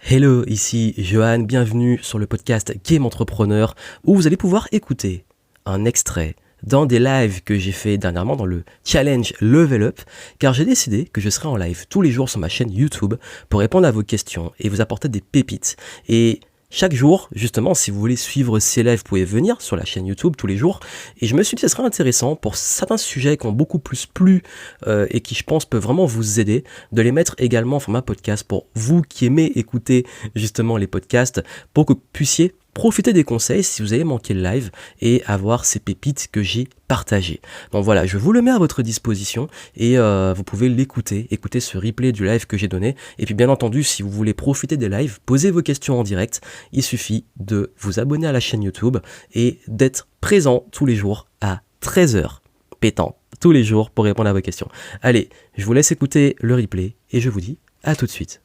Hello, ici Johan, bienvenue sur le podcast Game Entrepreneur où vous allez pouvoir écouter un extrait dans des lives que j'ai fait dernièrement dans le challenge Level Up, car j'ai décidé que je serai en live tous les jours sur ma chaîne YouTube pour répondre à vos questions et vous apporter des pépites. Et chaque jour, justement, si vous voulez suivre ces lives, vous pouvez venir sur la chaîne YouTube tous les jours. Et je me suis dit que ce serait intéressant pour certains sujets qui ont beaucoup plus plu et qui, je pense, peuvent vraiment vous aider, de les mettre également en format podcast pour vous qui aimez écouter justement les podcasts, pour que vous puissiez profiter des conseils si vous avez manqué le live et avoir ces pépites que j'ai partagées. Donc voilà, je vous le mets à votre disposition et vous pouvez l'écouter, écouter ce replay du live que j'ai donné. Et puis bien entendu, si vous voulez profiter des lives, posez vos questions en direct. Il suffit de vous abonner à la chaîne YouTube et d'être présent tous les jours à 13h pétant tous les jours pour répondre à vos questions. Allez, je vous laisse écouter le replay et je vous dis à tout de suite.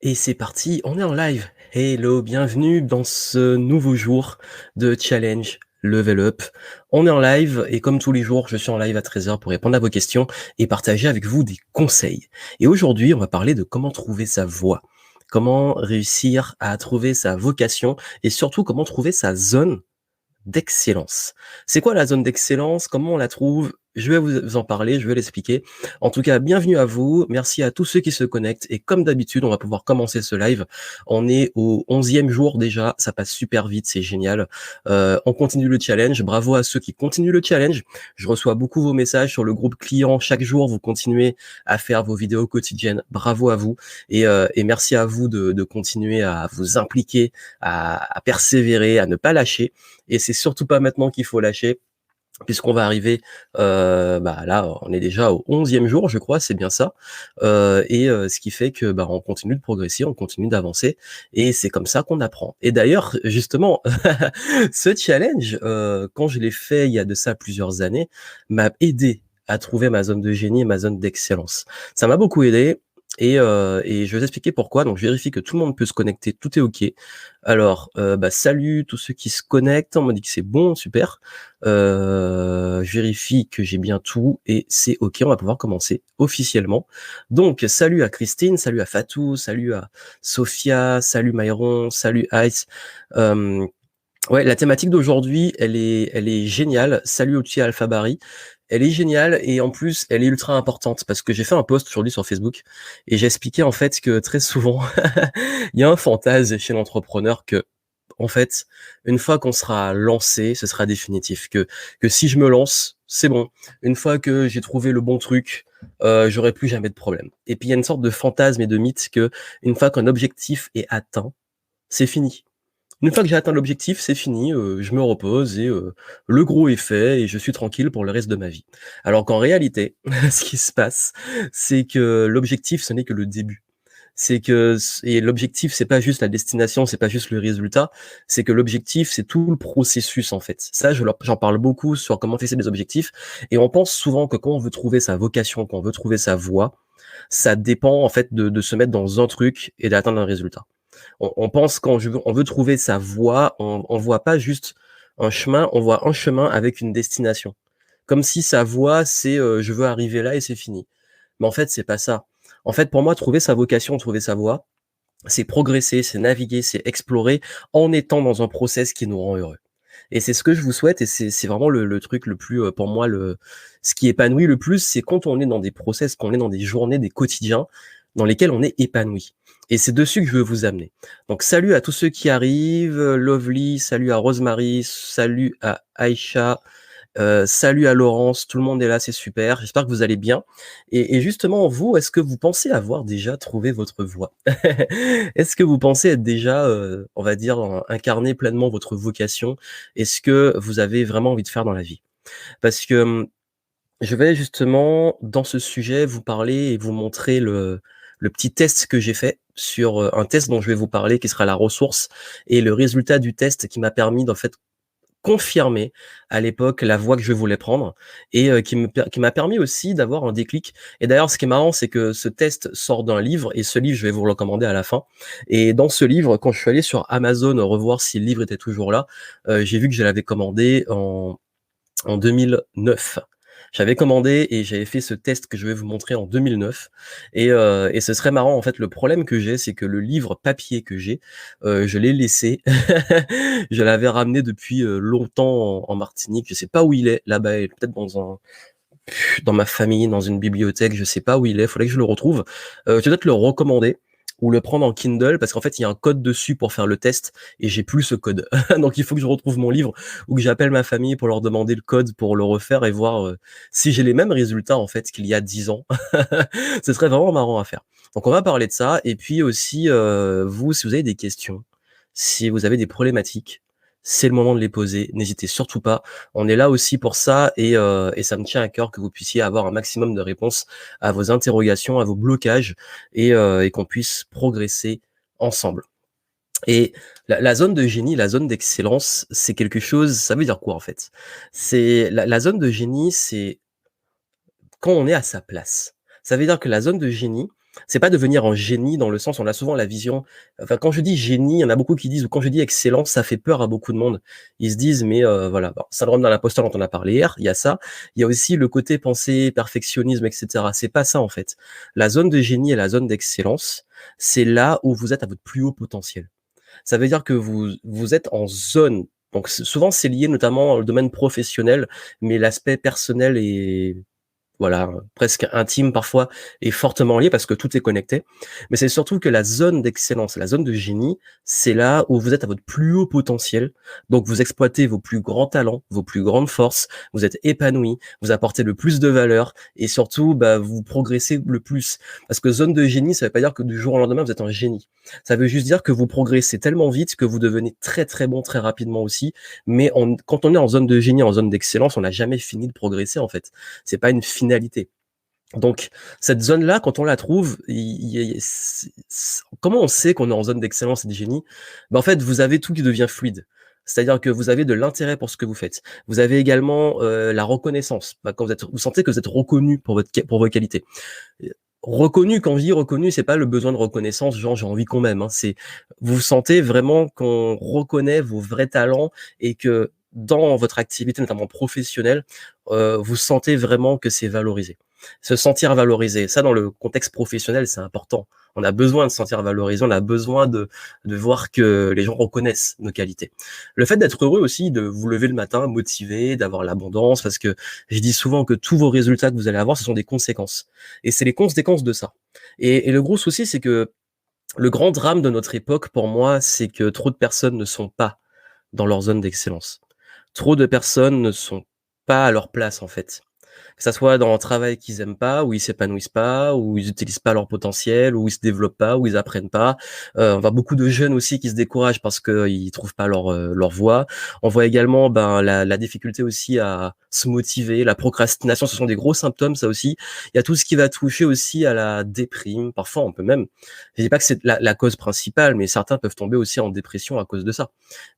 Et c'est parti, on est en live. Hello, bienvenue dans ce nouveau jour de challenge Level Up. On est en live et comme tous les jours, je suis en live à 13h pour répondre à vos questions et partager avec vous des conseils. Et aujourd'hui, on va parler de comment trouver sa voie, comment réussir à trouver sa vocation et surtout comment trouver sa zone d'excellence. C'est quoi la zone d'excellence? Comment on la trouve? Je vais vous en parler, je vais l'expliquer. En tout cas, bienvenue à vous. Merci à tous ceux qui se connectent. Et comme d'habitude, on va pouvoir commencer ce live. On est au 11e jour déjà. Ça passe super vite. C'est génial. On continue le challenge. Bravo à ceux qui continuent le challenge. Je reçois beaucoup vos messages sur le groupe client. Chaque jour, vous continuez à faire vos vidéos quotidiennes. Bravo à vous. Et merci à vous de continuer à vous impliquer, à persévérer, à ne pas lâcher. Et c'est surtout pas maintenant qu'il faut lâcher, puisqu'on va arriver, là, on est déjà au 11e jour, je crois, c'est bien ça. Ce qui fait que, on continue de progresser, on continue d'avancer, et c'est comme ça qu'on apprend. Et d'ailleurs, justement, ce challenge, quand je l'ai fait il y a de ça plusieurs années, m'a aidé à trouver ma zone de génie et ma zone d'excellence. Ça m'a beaucoup aidé. Et je vais vous expliquer pourquoi. Donc, je vérifie que tout le monde peut se connecter, tout est OK. Alors, salut tous ceux qui se connectent. On m'a dit que c'est bon, super. Je vérifie que j'ai bien tout et c'est OK. On va pouvoir commencer officiellement. Donc, salut à Christine, salut à Fatou, salut à Sophia, salut Myron, salut Ice. Ouais, la thématique d'aujourd'hui, elle est géniale. Salut au Alpha Barry. Elle est géniale et en plus, elle est ultra importante parce que j'ai fait un post aujourd'hui sur Facebook et j'ai expliqué en fait que très souvent, il y a un fantasme chez l'entrepreneur que, en fait, une fois qu'on sera lancé, ce sera définitif. Que si je me lance, c'est bon. Une fois que j'ai trouvé le bon truc, j'aurai plus jamais de problème. Et puis il y a une sorte de fantasme et de mythe que une fois qu'un objectif est atteint, c'est fini. Une fois que j'ai atteint l'objectif, c'est fini, je me repose et le gros est fait et je suis tranquille pour le reste de ma vie. Alors qu'en réalité, ce qui se passe, c'est que l'objectif, ce n'est que le début. C'est que et l'objectif, c'est pas juste la destination, c'est pas juste le résultat, c'est que l'objectif, c'est tout le processus, en fait. Ça, j'en parle beaucoup sur comment fixer des objectifs et on pense souvent que quand on veut trouver sa vocation, quand on veut trouver sa voie, ça dépend, en fait, de se mettre dans un truc et d'atteindre un résultat. On pense on veut trouver sa voie, on voit pas juste un chemin, on voit un chemin avec une destination. Comme si sa voie, c'est, je veux arriver là et c'est fini. Mais en fait, c'est pas ça. En fait, pour moi, trouver sa vocation, trouver sa voie, c'est progresser, c'est naviguer, c'est explorer en étant dans un process qui nous rend heureux. Et c'est ce que je vous souhaite et c'est vraiment le truc le plus, pour moi, ce qui épanouit le plus, c'est quand on est dans des process, quand on est dans des journées, des quotidiens dans lesquels on est épanoui. Et c'est dessus que je veux vous amener. Donc salut à tous ceux qui arrivent, Lovely, salut à Rosemary, salut à Aïcha, salut à Laurence, tout le monde est là, c'est super. J'espère que vous allez bien. Et justement, vous, est-ce que vous pensez avoir déjà trouvé votre voie? Est-ce que vous pensez être déjà, on va dire, incarné pleinement votre vocation? Est-ce que vous avez vraiment envie de faire dans la vie? Parce que je vais justement, dans ce sujet, vous parler et vous montrer le petit test que j'ai fait sur un test dont je vais vous parler, qui sera la ressource, et le résultat du test qui m'a permis d'en fait confirmer à l'époque la voie que je voulais prendre et qui m'a permis aussi d'avoir un déclic. Et d'ailleurs, ce qui est marrant, c'est que ce test sort d'un livre et ce livre, je vais vous le recommander à la fin. Et dans ce livre, quand je suis allé sur Amazon revoir si le livre était toujours là, j'ai vu que je l'avais commandé en 2009. J'avais commandé et j'avais fait ce test que je vais vous montrer en 2009 et ce serait marrant, en fait, le problème que j'ai, c'est que le livre papier que j'ai, je l'ai laissé. Je l'avais ramené depuis, longtemps en Martinique. Je sais pas où il est, là-bas, il est peut-être dans ma famille, dans une bibliothèque, je sais pas où il est, faudrait que je le retrouve. Je vais peut-être le recommander ou le prendre en Kindle parce qu'en fait, il y a un code dessus pour faire le test et j'ai plus ce code. Donc il faut que je retrouve mon livre ou que j'appelle ma famille pour leur demander le code pour le refaire et voir, si j'ai les mêmes résultats, en fait, qu'il y a 10 ans. Ce serait vraiment marrant à faire. Donc on va parler de ça et puis aussi, vous, si vous avez des questions, si vous avez des problématiques, c'est le moment de les poser. N'hésitez surtout pas. On est là aussi pour ça et ça me tient à cœur que vous puissiez avoir un maximum de réponses à vos interrogations, à vos blocages et qu'on puisse progresser ensemble. Et la zone de génie, la zone d'excellence, c'est quelque chose, ça veut dire quoi en fait? C'est la zone de génie, c'est quand on est à sa place. Ça veut dire que la zone de génie, c'est pas devenir un génie dans le sens, on a souvent la vision, enfin, quand je dis génie, il y en a beaucoup qui disent ou quand je dis excellence, ça fait peur à beaucoup de monde. Ils se disent: «Mais voilà, bon, syndrome d'un imposteur dont on a parlé hier, il y a ça. Il y a aussi le côté pensée, perfectionnisme et cetera». C'est pas ça en fait. La zone de génie et la zone d'excellence, c'est là où vous êtes à votre plus haut potentiel. Ça veut dire que vous êtes en zone, donc souvent c'est lié notamment au domaine professionnel, mais l'aspect personnel est voilà, presque intime parfois et fortement lié parce que tout est connecté. Mais c'est surtout que la zone d'excellence, la zone de génie, c'est là où vous êtes à votre plus haut potentiel. Donc vous exploitez vos plus grands talents, vos plus grandes forces, vous êtes épanoui, vous apportez le plus de valeur et surtout, bah, vous progressez le plus. Parce que zone de génie, ça veut pas dire que du jour au lendemain, vous êtes un génie. Ça veut juste dire que vous progressez tellement vite que vous devenez très, très bon très rapidement aussi. Mais quand on est en zone de génie, en zone d'excellence, on n'a jamais fini de progresser, en fait. C'est pas une finalité. Donc cette zone-là, quand on la trouve, comment on sait qu'on est en zone d'excellence et de génie? Ben, en fait, vous avez tout qui devient fluide. C'est-à-dire que vous avez de l'intérêt pour ce que vous faites. Vous avez également, la reconnaissance. Bah, quand vous sentez que vous êtes reconnu pour vos qualités. Reconnu, quand je dis reconnu, c'est pas le besoin de reconnaissance, genre j'ai envie qu'on m'aime, hein. C'est vous sentez vraiment qu'on reconnaît vos vrais talents et que dans votre activité, notamment professionnelle, vous sentez vraiment que c'est valorisé. Se sentir valorisé, ça dans le contexte professionnel, c'est important. On a besoin de se sentir valorisé, on a besoin de voir que les gens reconnaissent nos qualités. Le fait d'être heureux aussi, de vous lever le matin motivé, d'avoir l'abondance, parce que je dis souvent que tous vos résultats que vous allez avoir, ce sont des conséquences. Et c'est les conséquences de ça. Et le gros souci, c'est que le grand drame de notre époque, pour moi, c'est que trop de personnes ne sont pas dans leur zone d'excellence. Trop de personnes ne sont pas à leur place, en fait. Que ça soit dans un travail qu'ils aiment pas, où ils s'épanouissent pas, où ils utilisent pas leur potentiel, où ils se développent pas, où ils apprennent pas. On voit beaucoup de jeunes aussi qui se découragent parce qu'ils trouvent pas leur voie. On voit également ben la difficulté aussi à se motiver, la procrastination, ce sont des gros symptômes ça aussi. Il y a tout ce qui va toucher aussi à la déprime. Parfois on peut même, je dis pas que c'est la cause principale, mais certains peuvent tomber aussi en dépression à cause de ça.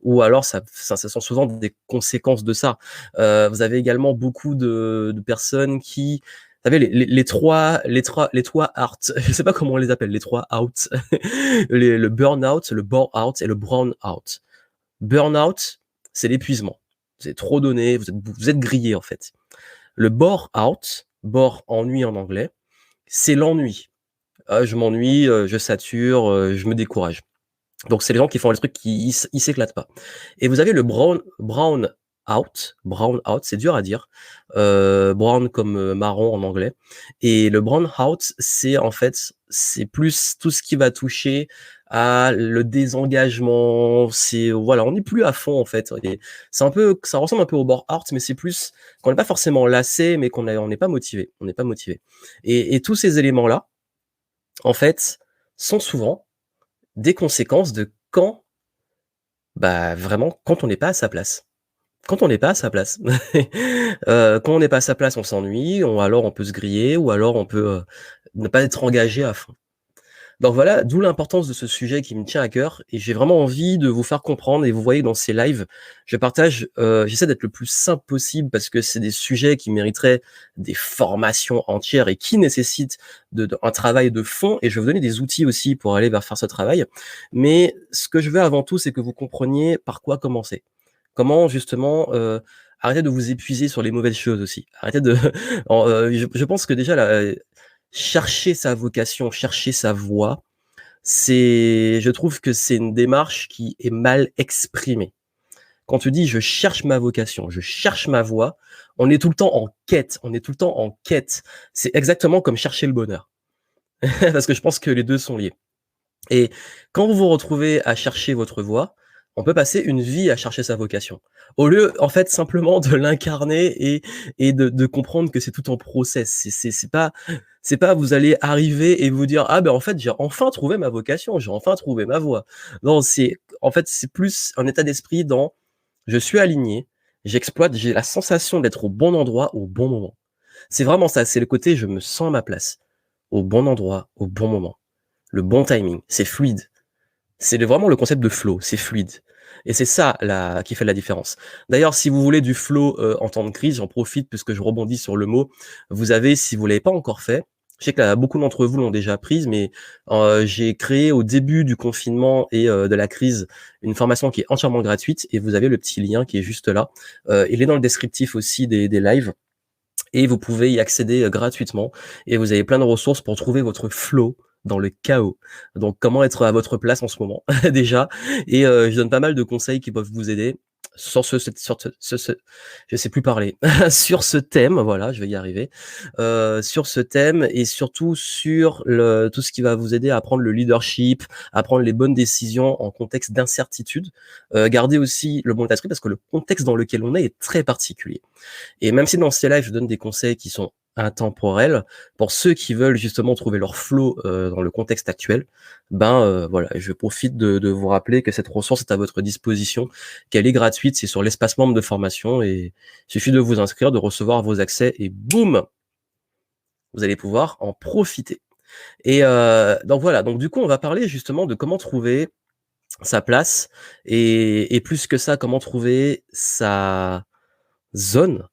Ou alors ça sont souvent des conséquences de ça. Vous avez également beaucoup de personnes qui, vous savez, les trois out, je sais pas comment on les appelle, les trois out, le burn-out, le bore-out et le brown-out. Burn-out, c'est l'épuisement. Vous avez trop donné, vous êtes grillé en fait. Le bore-out, bore ennui en anglais, c'est l'ennui. Ah, je m'ennuie, je sature, je me décourage. Donc c'est les gens qui font les trucs qui ils s'éclatent pas. Et vous avez le brown out, c'est dur à dire. Brown comme marron en anglais. Et le brown out, c'est en fait, c'est plus tout ce qui va toucher à le désengagement. C'est voilà, on n'est plus à fond en fait. Et c'est un peu, ça ressemble un peu au burn out, mais c'est plus qu'on n'est pas forcément lassé, mais on n'est pas motivé. On n'est pas motivé. Et tous ces éléments là, en fait, sont souvent des conséquences de quand, bah, vraiment, quand on n'est pas à sa place. Quand on n'est pas à sa place. Quand on n'est pas à sa place, on s'ennuie, alors on peut se griller ou alors on peut, ne pas être engagé à fond. Donc voilà, d'où l'importance de ce sujet qui me tient à cœur et j'ai vraiment envie de vous faire comprendre et vous voyez dans ces lives, je partage, j'essaie d'être le plus simple possible parce que c'est des sujets qui mériteraient des formations entières et qui nécessitent un travail de fond et je vais vous donner des outils aussi pour aller vers faire ce travail. Mais ce que je veux avant tout, c'est que vous compreniez par quoi commencer. Comment justement, arrêtez de vous épuiser sur les mauvaises choses aussi. Arrêtez de je pense que déjà là, chercher sa vocation, chercher sa voie, je trouve que c'est une démarche qui est mal exprimée. Quand tu dis: «Je cherche ma vocation, je cherche ma voie», on est tout le temps en quête, on est tout le temps en quête. C'est exactement comme chercher le bonheur. Parce que je pense que les 2 sont liés. Et quand vous vous retrouvez à chercher votre voie, on peut passer une vie à chercher sa vocation. Au lieu, en fait, simplement de l'incarner et de comprendre que c'est tout en process. C'est pas vous allez arriver et vous dire: «Ah ben, en fait, j'ai enfin trouvé ma vocation, j'ai enfin trouvé ma voie». Non, en fait, c'est plus un état d'esprit dans: «Je suis aligné, j'exploite, j'ai la sensation d'être au bon endroit, au bon moment». C'est vraiment ça, c'est le côté: «Je me sens à ma place, au bon endroit, au bon moment». Le bon timing, c'est fluide. Vraiment le concept de flow, c'est fluide et c'est ça la qui fait la différence. D'ailleurs, si vous voulez du flow, en temps de crise, j'en profite puisque je rebondis sur le mot. Vous avez, si vous l'avez pas encore fait, je sais que là, beaucoup d'entre vous l'ont déjà prise, mais j'ai créé au début du confinement et de la crise, une formation qui est entièrement gratuite et vous avez le petit lien qui est juste là. Il est dans le descriptif aussi des lives et vous pouvez y accéder gratuitement et vous avez plein de ressources pour trouver votre flow dans le chaos. Donc comment être à votre place en ce moment déjà et je donne pas mal de conseils qui peuvent vous aider sur je sais plus parler, sur ce thème, voilà, je vais y arriver, sur ce thème et surtout sur tout ce qui va vous aider à prendre le leadership, à prendre les bonnes décisions en contexte d'incertitude. Gardez aussi le bon état d'esprit parce que le contexte dans lequel on est très particulier. Et même si dans ces lives, je donne des conseils qui sont intemporels, pour ceux qui veulent justement trouver leur flow, dans le contexte actuel, voilà, je profite de vous rappeler que cette ressource est à votre disposition, qu'elle est gratuite, c'est sur l'espace membre de formation et il suffit de vous inscrire, de recevoir vos accès et boum! Vous allez pouvoir en profiter. Et donc voilà, donc du coup, on va parler justement de comment trouver sa place et plus que ça, comment trouver sa zone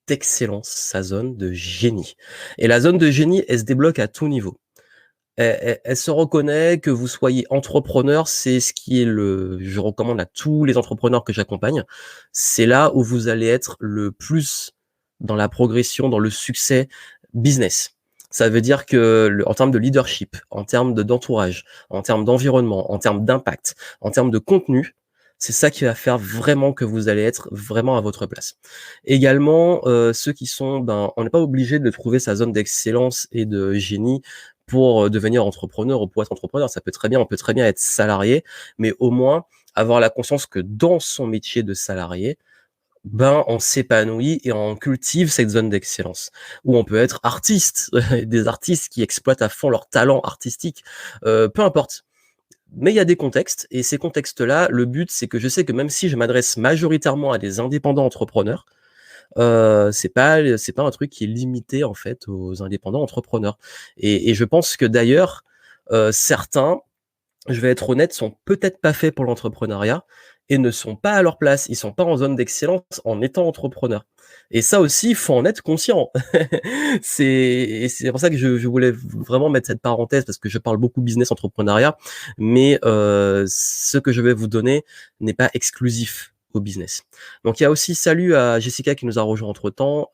d'excellence, sa zone de génie. Et la zone de génie, elle se débloque à tout niveau. Elle se reconnaît que vous soyez entrepreneur, c'est ce qui est je recommande à tous les entrepreneurs que j'accompagne. C'est là où vous allez être le plus dans la progression, dans le succès business. Ça veut dire que en termes de leadership, en termes d'entourage, en termes d'environnement, en termes d'impact, en termes de contenu, c'est ça qui va faire vraiment que vous allez être vraiment à votre place. Également, ceux qui sont, on n'est pas obligé de trouver sa zone d'excellence et de génie pour devenir entrepreneur ou pour être entrepreneur. On peut très bien être salarié, mais au moins avoir la conscience que dans son métier de salarié, on s'épanouit et on cultive cette zone d'excellence. Ou on peut être artiste, des artistes qui exploitent à fond leur talent artistique, peu importe. Mais il y a des contextes et ces contextes-là, le but, c'est que je sais que même si je m'adresse majoritairement à des indépendants entrepreneurs, c'est pas un truc qui est limité, en fait, aux indépendants entrepreneurs et je pense que d'ailleurs, certains, je vais être honnête, sont peut-être pas faits pour l'entrepreneuriat et ne sont pas à leur place. Ils sont pas en zone d'excellence en étant entrepreneurs et ça aussi, il faut en être conscient. C'est pour ça que je voulais vraiment mettre cette parenthèse parce que je parle beaucoup business, entrepreneuriat, mais ce que je vais vous donner n'est pas exclusif au business. Donc il y a aussi salut à Jessica qui nous a rejoint entre-temps,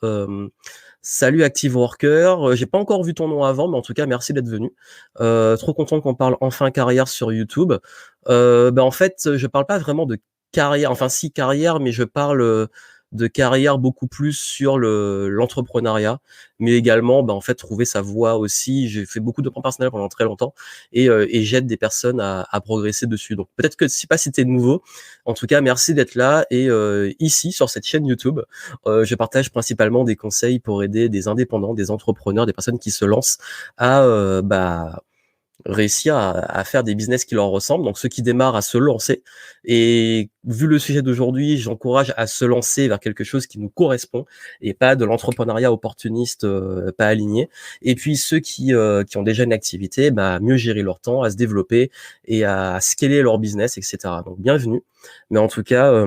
salut Active Worker, j'ai pas encore vu ton nom avant, mais en tout cas merci d'être venu. Trop content qu'on parle enfin carrière sur YouTube. En fait, je parle pas vraiment de carrière, enfin si carrière, mais je parle, de carrière beaucoup plus sur l'entrepreneuriat, mais également, en fait, trouver sa voie aussi. J'ai fait beaucoup de plans personnels pendant très longtemps et j'aide des personnes à progresser dessus. Donc peut-être que je sais pas si tu nouveau. En tout cas, merci d'être là et ici sur cette chaîne YouTube, je partage principalement des conseils pour aider des indépendants, des entrepreneurs, des personnes qui se lancent à, réussir à faire des business qui leur ressemblent, donc ceux qui démarrent à se lancer et vu le sujet d'aujourd'hui, j'encourage à se lancer vers quelque chose qui nous correspond et pas de l'entrepreneuriat opportuniste, pas aligné et puis ceux qui ont déjà une activité, mieux gérer leur temps, à se développer et à scaler leur business et cetera. Donc bienvenue, mais en tout cas,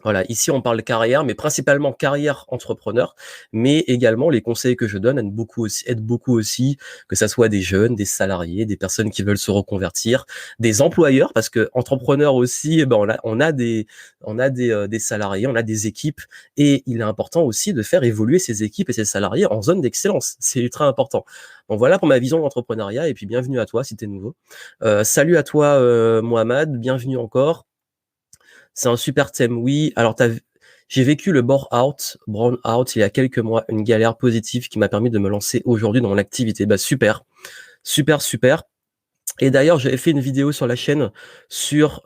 Voilà, ici on parle carrière, mais principalement carrière entrepreneur, mais également les conseils que je donne aident beaucoup aussi, que ça soit des jeunes, des salariés, des personnes qui veulent se reconvertir, des employeurs, parce que entrepreneurs aussi, eh ben on a des salariés, on a des équipes, et il est important aussi de faire évoluer ces équipes et ces salariés en zone d'excellence. C'est ultra important. Donc voilà pour ma vision de l'entrepreneuriat, et puis bienvenue à toi si tu es nouveau. Salut à toi Mohamed, bienvenue encore. C'est un super thème, oui. Alors, j'ai vécu le brown out il y a quelques mois, une galère positive qui m'a permis de me lancer aujourd'hui dans mon activité. Bah, super, super, super. Et d'ailleurs, j'avais fait une vidéo sur la chaîne sur,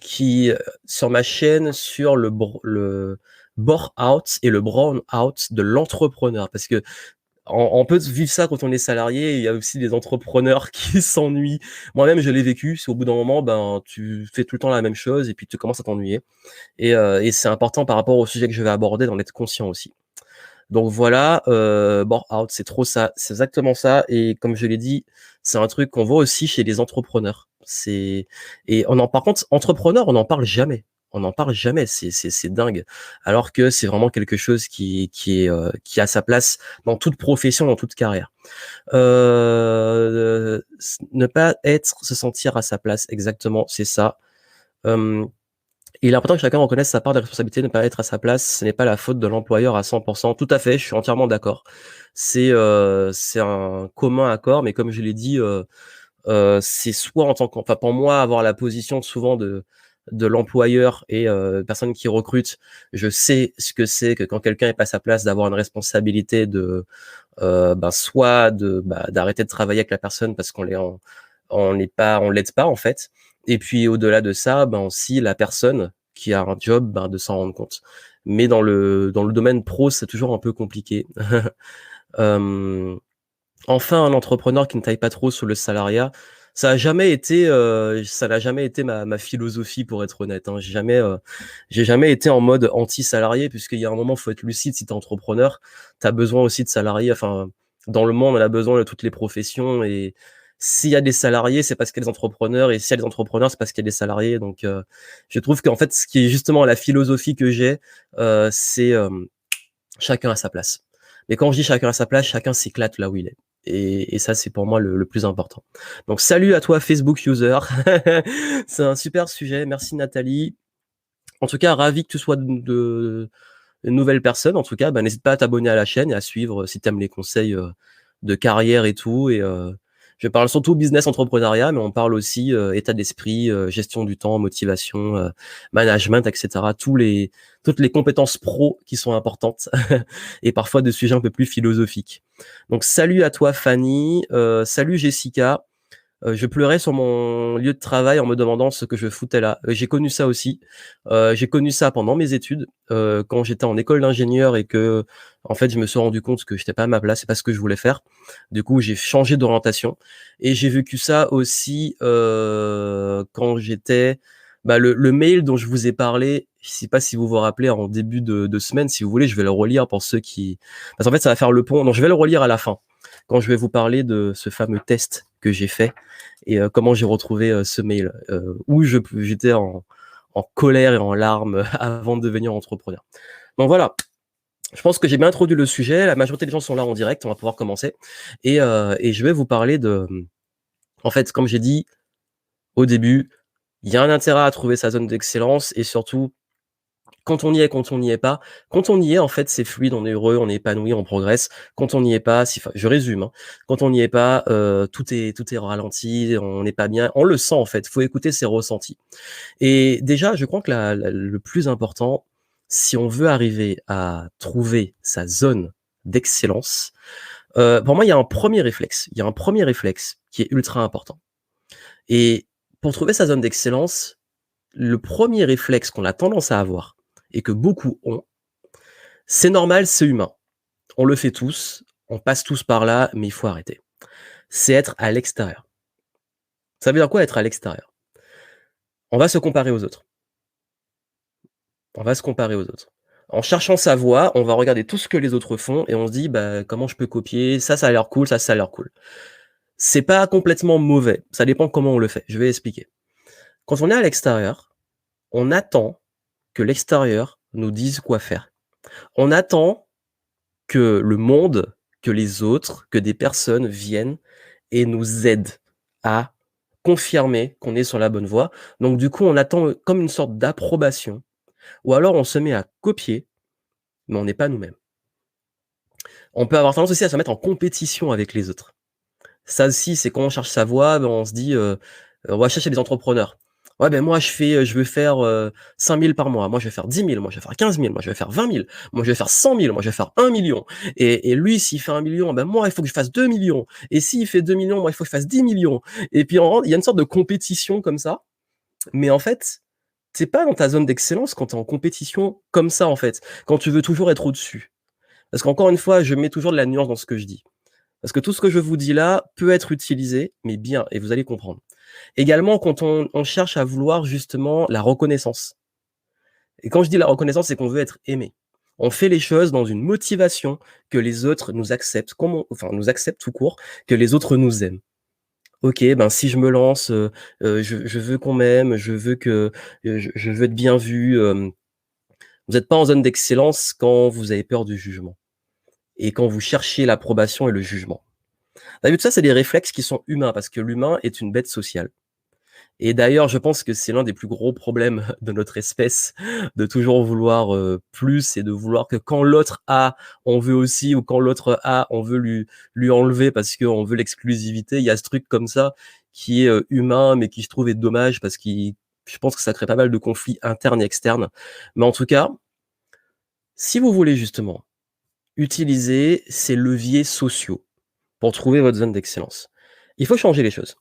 qui, sur ma chaîne sur le bore out et le brown out de l'entrepreneur. Parce que on peut vivre ça quand on est salarié. Il y a aussi des entrepreneurs qui s'ennuient. Moi-même, je l'ai vécu. C'est au bout d'un moment, ben, tu fais tout le temps la même chose et puis tu commences à t'ennuyer. Et c'est important par rapport au sujet que je vais aborder d'en être conscient aussi. Donc voilà, bore out, c'est trop ça, c'est exactement ça. Et comme je l'ai dit, c'est un truc qu'on voit aussi chez les entrepreneurs. Par contre, entrepreneur, on n'en parle jamais. On n'en parle jamais, c'est dingue. Alors que c'est vraiment quelque chose qui a sa place dans toute profession, dans toute carrière. Ne pas se sentir à sa place, exactement, c'est ça. Il est important que chacun reconnaisse sa part de responsabilité, ne pas être à sa place. Ce n'est pas la faute de l'employeur à 100%. Tout à fait, je suis entièrement d'accord. C'est un commun accord, mais comme je l'ai dit, c'est soit enfin pour moi avoir la position souvent de l'employeur et personne qui recrute, je sais ce que c'est que quand quelqu'un est pas à sa place, d'avoir une responsabilité soit d'arrêter de travailler avec la personne parce on l'aide pas en fait. Et puis au-delà de ça, ben aussi la personne qui a un job, ben, de s'en rendre compte. Mais dans le domaine pro, c'est toujours un peu compliqué. Enfin, un entrepreneur qui ne taille pas trop sur le salariat, ça n'a jamais été ma philosophie pour être honnête, hein. J'ai jamais été en mode anti-salarié puisqu'il y a un moment, faut être lucide. Si tu es entrepreneur, tu as besoin aussi de salariés. Enfin, dans le monde, on a besoin de toutes les professions, et s'il y a des salariés, c'est parce qu'il y a des entrepreneurs, et s'il y a des entrepreneurs, c'est parce qu'il y a des salariés. Donc, je trouve qu'en fait, ce qui est justement la philosophie que j'ai, c'est chacun à sa place. Mais quand je dis chacun à sa place, chacun s'éclate là où il est. Et ça, c'est pour moi le plus important. Donc, salut à toi, Facebook user. C'est un super sujet. Merci, Nathalie. En tout cas, ravi que tu sois une nouvelle personne. En tout cas, n'hésite pas à t'abonner à la chaîne et à suivre si tu aimes les conseils de carrière et tout. Et je parle surtout business, entrepreneuriat, mais on parle aussi état d'esprit, gestion du temps, motivation, management, etc. Toutes les compétences pro qui sont importantes et parfois des sujets un peu plus philosophiques. Donc, salut à toi, Fanny. Salut, Jessica. Je pleurais sur mon lieu de travail en me demandant ce que je foutais là. J'ai connu ça aussi. J'ai connu ça pendant mes études, quand j'étais en école d'ingénieur et que, en fait, je me suis rendu compte que j'étais pas à ma place, c'est pas ce que je voulais faire. Du coup, j'ai changé d'orientation, et j'ai vécu ça aussi quand j'étais le mail dont je vous ai parlé. Je sais pas si vous vous rappelez, en début de semaine. Si vous voulez, je vais le relire pour ceux qui, parce qu'en fait, ça va faire le pont. Non, je vais le relire à la fin, quand je vais vous parler de ce fameux test que j'ai fait et comment j'ai retrouvé ce mail où j'étais en colère et en larmes avant de devenir entrepreneur. Donc voilà, je pense que j'ai bien introduit le sujet. La majorité des gens sont là en direct, on va pouvoir commencer. Et je vais vous parler en fait, comme j'ai dit au début, il y a un intérêt à trouver sa zone d'excellence, et surtout, quand on y est, quand on n'y est pas. Quand on y est, en fait, c'est fluide, on est heureux, on est épanoui, on progresse. Quand on n'y est pas, je résume, hein. Quand on n'y est pas, tout est ralenti, on n'est pas bien. On le sent, en fait. Faut écouter ses ressentis. Et déjà, je crois que le plus important, si on veut arriver à trouver sa zone d'excellence, pour moi, il y a un premier réflexe. Il y a un premier réflexe qui est ultra important. Et pour trouver sa zone d'excellence, le premier réflexe qu'on a tendance à avoir, et que beaucoup ont, c'est normal, c'est humain. On le fait tous, on passe tous par là, mais il faut arrêter. C'est être à l'extérieur. Ça veut dire quoi, être à l'extérieur? On va se comparer aux autres. On va se comparer aux autres. En cherchant sa voie, on va regarder tout ce que les autres font et on se dit, comment je peux copier? Ça a l'air cool, ça a l'air cool. C'est pas complètement mauvais. Ça dépend comment on le fait. Je vais expliquer. Quand on est à l'extérieur, On attend que l'extérieur nous dise quoi faire. On attend que le monde, que les autres, que des personnes viennent et nous aident à confirmer qu'on est sur la bonne voie. Donc du coup, on attend, comme une sorte d'approbation ou alors on se met à copier, mais on n'est pas nous-mêmes. On peut avoir tendance aussi à se mettre en compétition avec les autres. Ça aussi, c'est quand on cherche sa voie, ben, on se dit, on va chercher des entrepreneurs. Ouais, ben moi je veux faire 5 000 par mois, moi je vais faire 10 000, moi je vais faire 15 000, moi je vais faire 20 000, moi je vais faire 100 000, moi je vais faire 1 million. Et lui, s'il fait 1 million, ben moi il faut que je fasse 2 millions. Et s'il fait 2 millions, moi il faut que je fasse 10 millions. Et puis il y a une sorte de compétition comme ça. Mais en fait, t'es pas dans ta zone d'excellence quand tu es en compétition comme ça en fait, quand tu veux toujours être au-dessus. Parce qu'encore une fois, je mets toujours de la nuance dans ce que je dis. Parce que tout ce que je vous dis là peut être utilisé, mais bien, et vous allez comprendre. Également, quand on cherche à vouloir justement la reconnaissance. Et quand je dis la reconnaissance, c'est qu'on veut être aimé. On fait les choses dans une motivation que les autres nous acceptent, enfin nous acceptent tout court, que les autres nous aiment. OK, ben si je me lance, je veux qu'on m'aime, je veux que je veux être bien vu, vous êtes pas en zone d'excellence quand vous avez peur du jugement et quand vous cherchez l'approbation et le jugement. Tu vu, tout ça, c'est des réflexes qui sont humains parce que l'humain est une bête sociale. Et d'ailleurs, je pense que c'est l'un des plus gros problèmes de notre espèce, de toujours vouloir, plus et de vouloir que quand l'autre a, on veut aussi ou quand l'autre a, on veut lui enlever parce qu'on veut l'exclusivité. Il y a ce truc comme ça qui est, humain, mais qui je trouve est dommage parce qu'il je pense que ça crée pas mal de conflits internes et externes. Mais en tout cas, si vous voulez justement utiliser ces leviers sociaux pour trouver votre zone d'excellence, il faut changer les choses.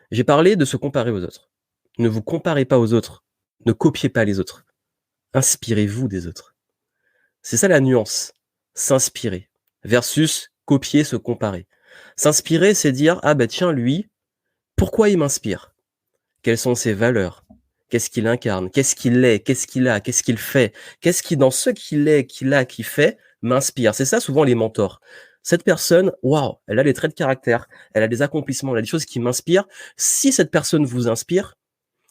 J'ai parlé de se comparer aux autres. Ne vous comparez pas aux autres. Ne copiez pas les autres. Inspirez-vous des autres. C'est ça la nuance. S'inspirer versus copier, se comparer. S'inspirer, c'est dire, ah bah tiens, lui, pourquoi il m'inspire? Quelles sont ses valeurs? Qu'est-ce qu'il incarne? Qu'est-ce qu'il est? Qu'est-ce qu'il a? Qu'est-ce qu'il fait? Qu'est-ce qui, dans ce qu'il est, qu'il a, qu'il fait, m'inspire? C'est ça souvent les mentors. Cette personne, waouh, elle a des traits de caractère, elle a des accomplissements, elle a des choses qui m'inspirent. Si cette personne vous inspire,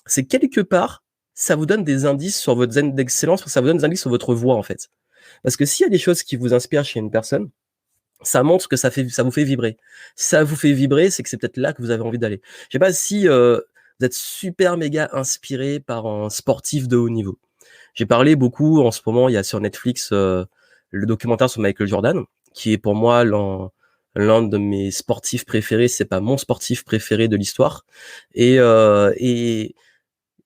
c'est quelque part, ça vous donne des indices sur votre zone d'excellence, ça vous donne des indices sur votre voie en fait. Parce que s'il y a des choses qui vous inspirent chez une personne, ça montre que ça vous fait vibrer. Si ça vous fait vibrer, c'est que c'est peut-être là que vous avez envie d'aller. Je sais pas si vous êtes super méga inspiré par un sportif de haut niveau. J'ai parlé beaucoup en ce moment, il y a sur Netflix le documentaire sur Michael Jordan, qui est pour moi l'un de mes sportifs préférés, c'est pas mon sportif préféré de l'histoire. Et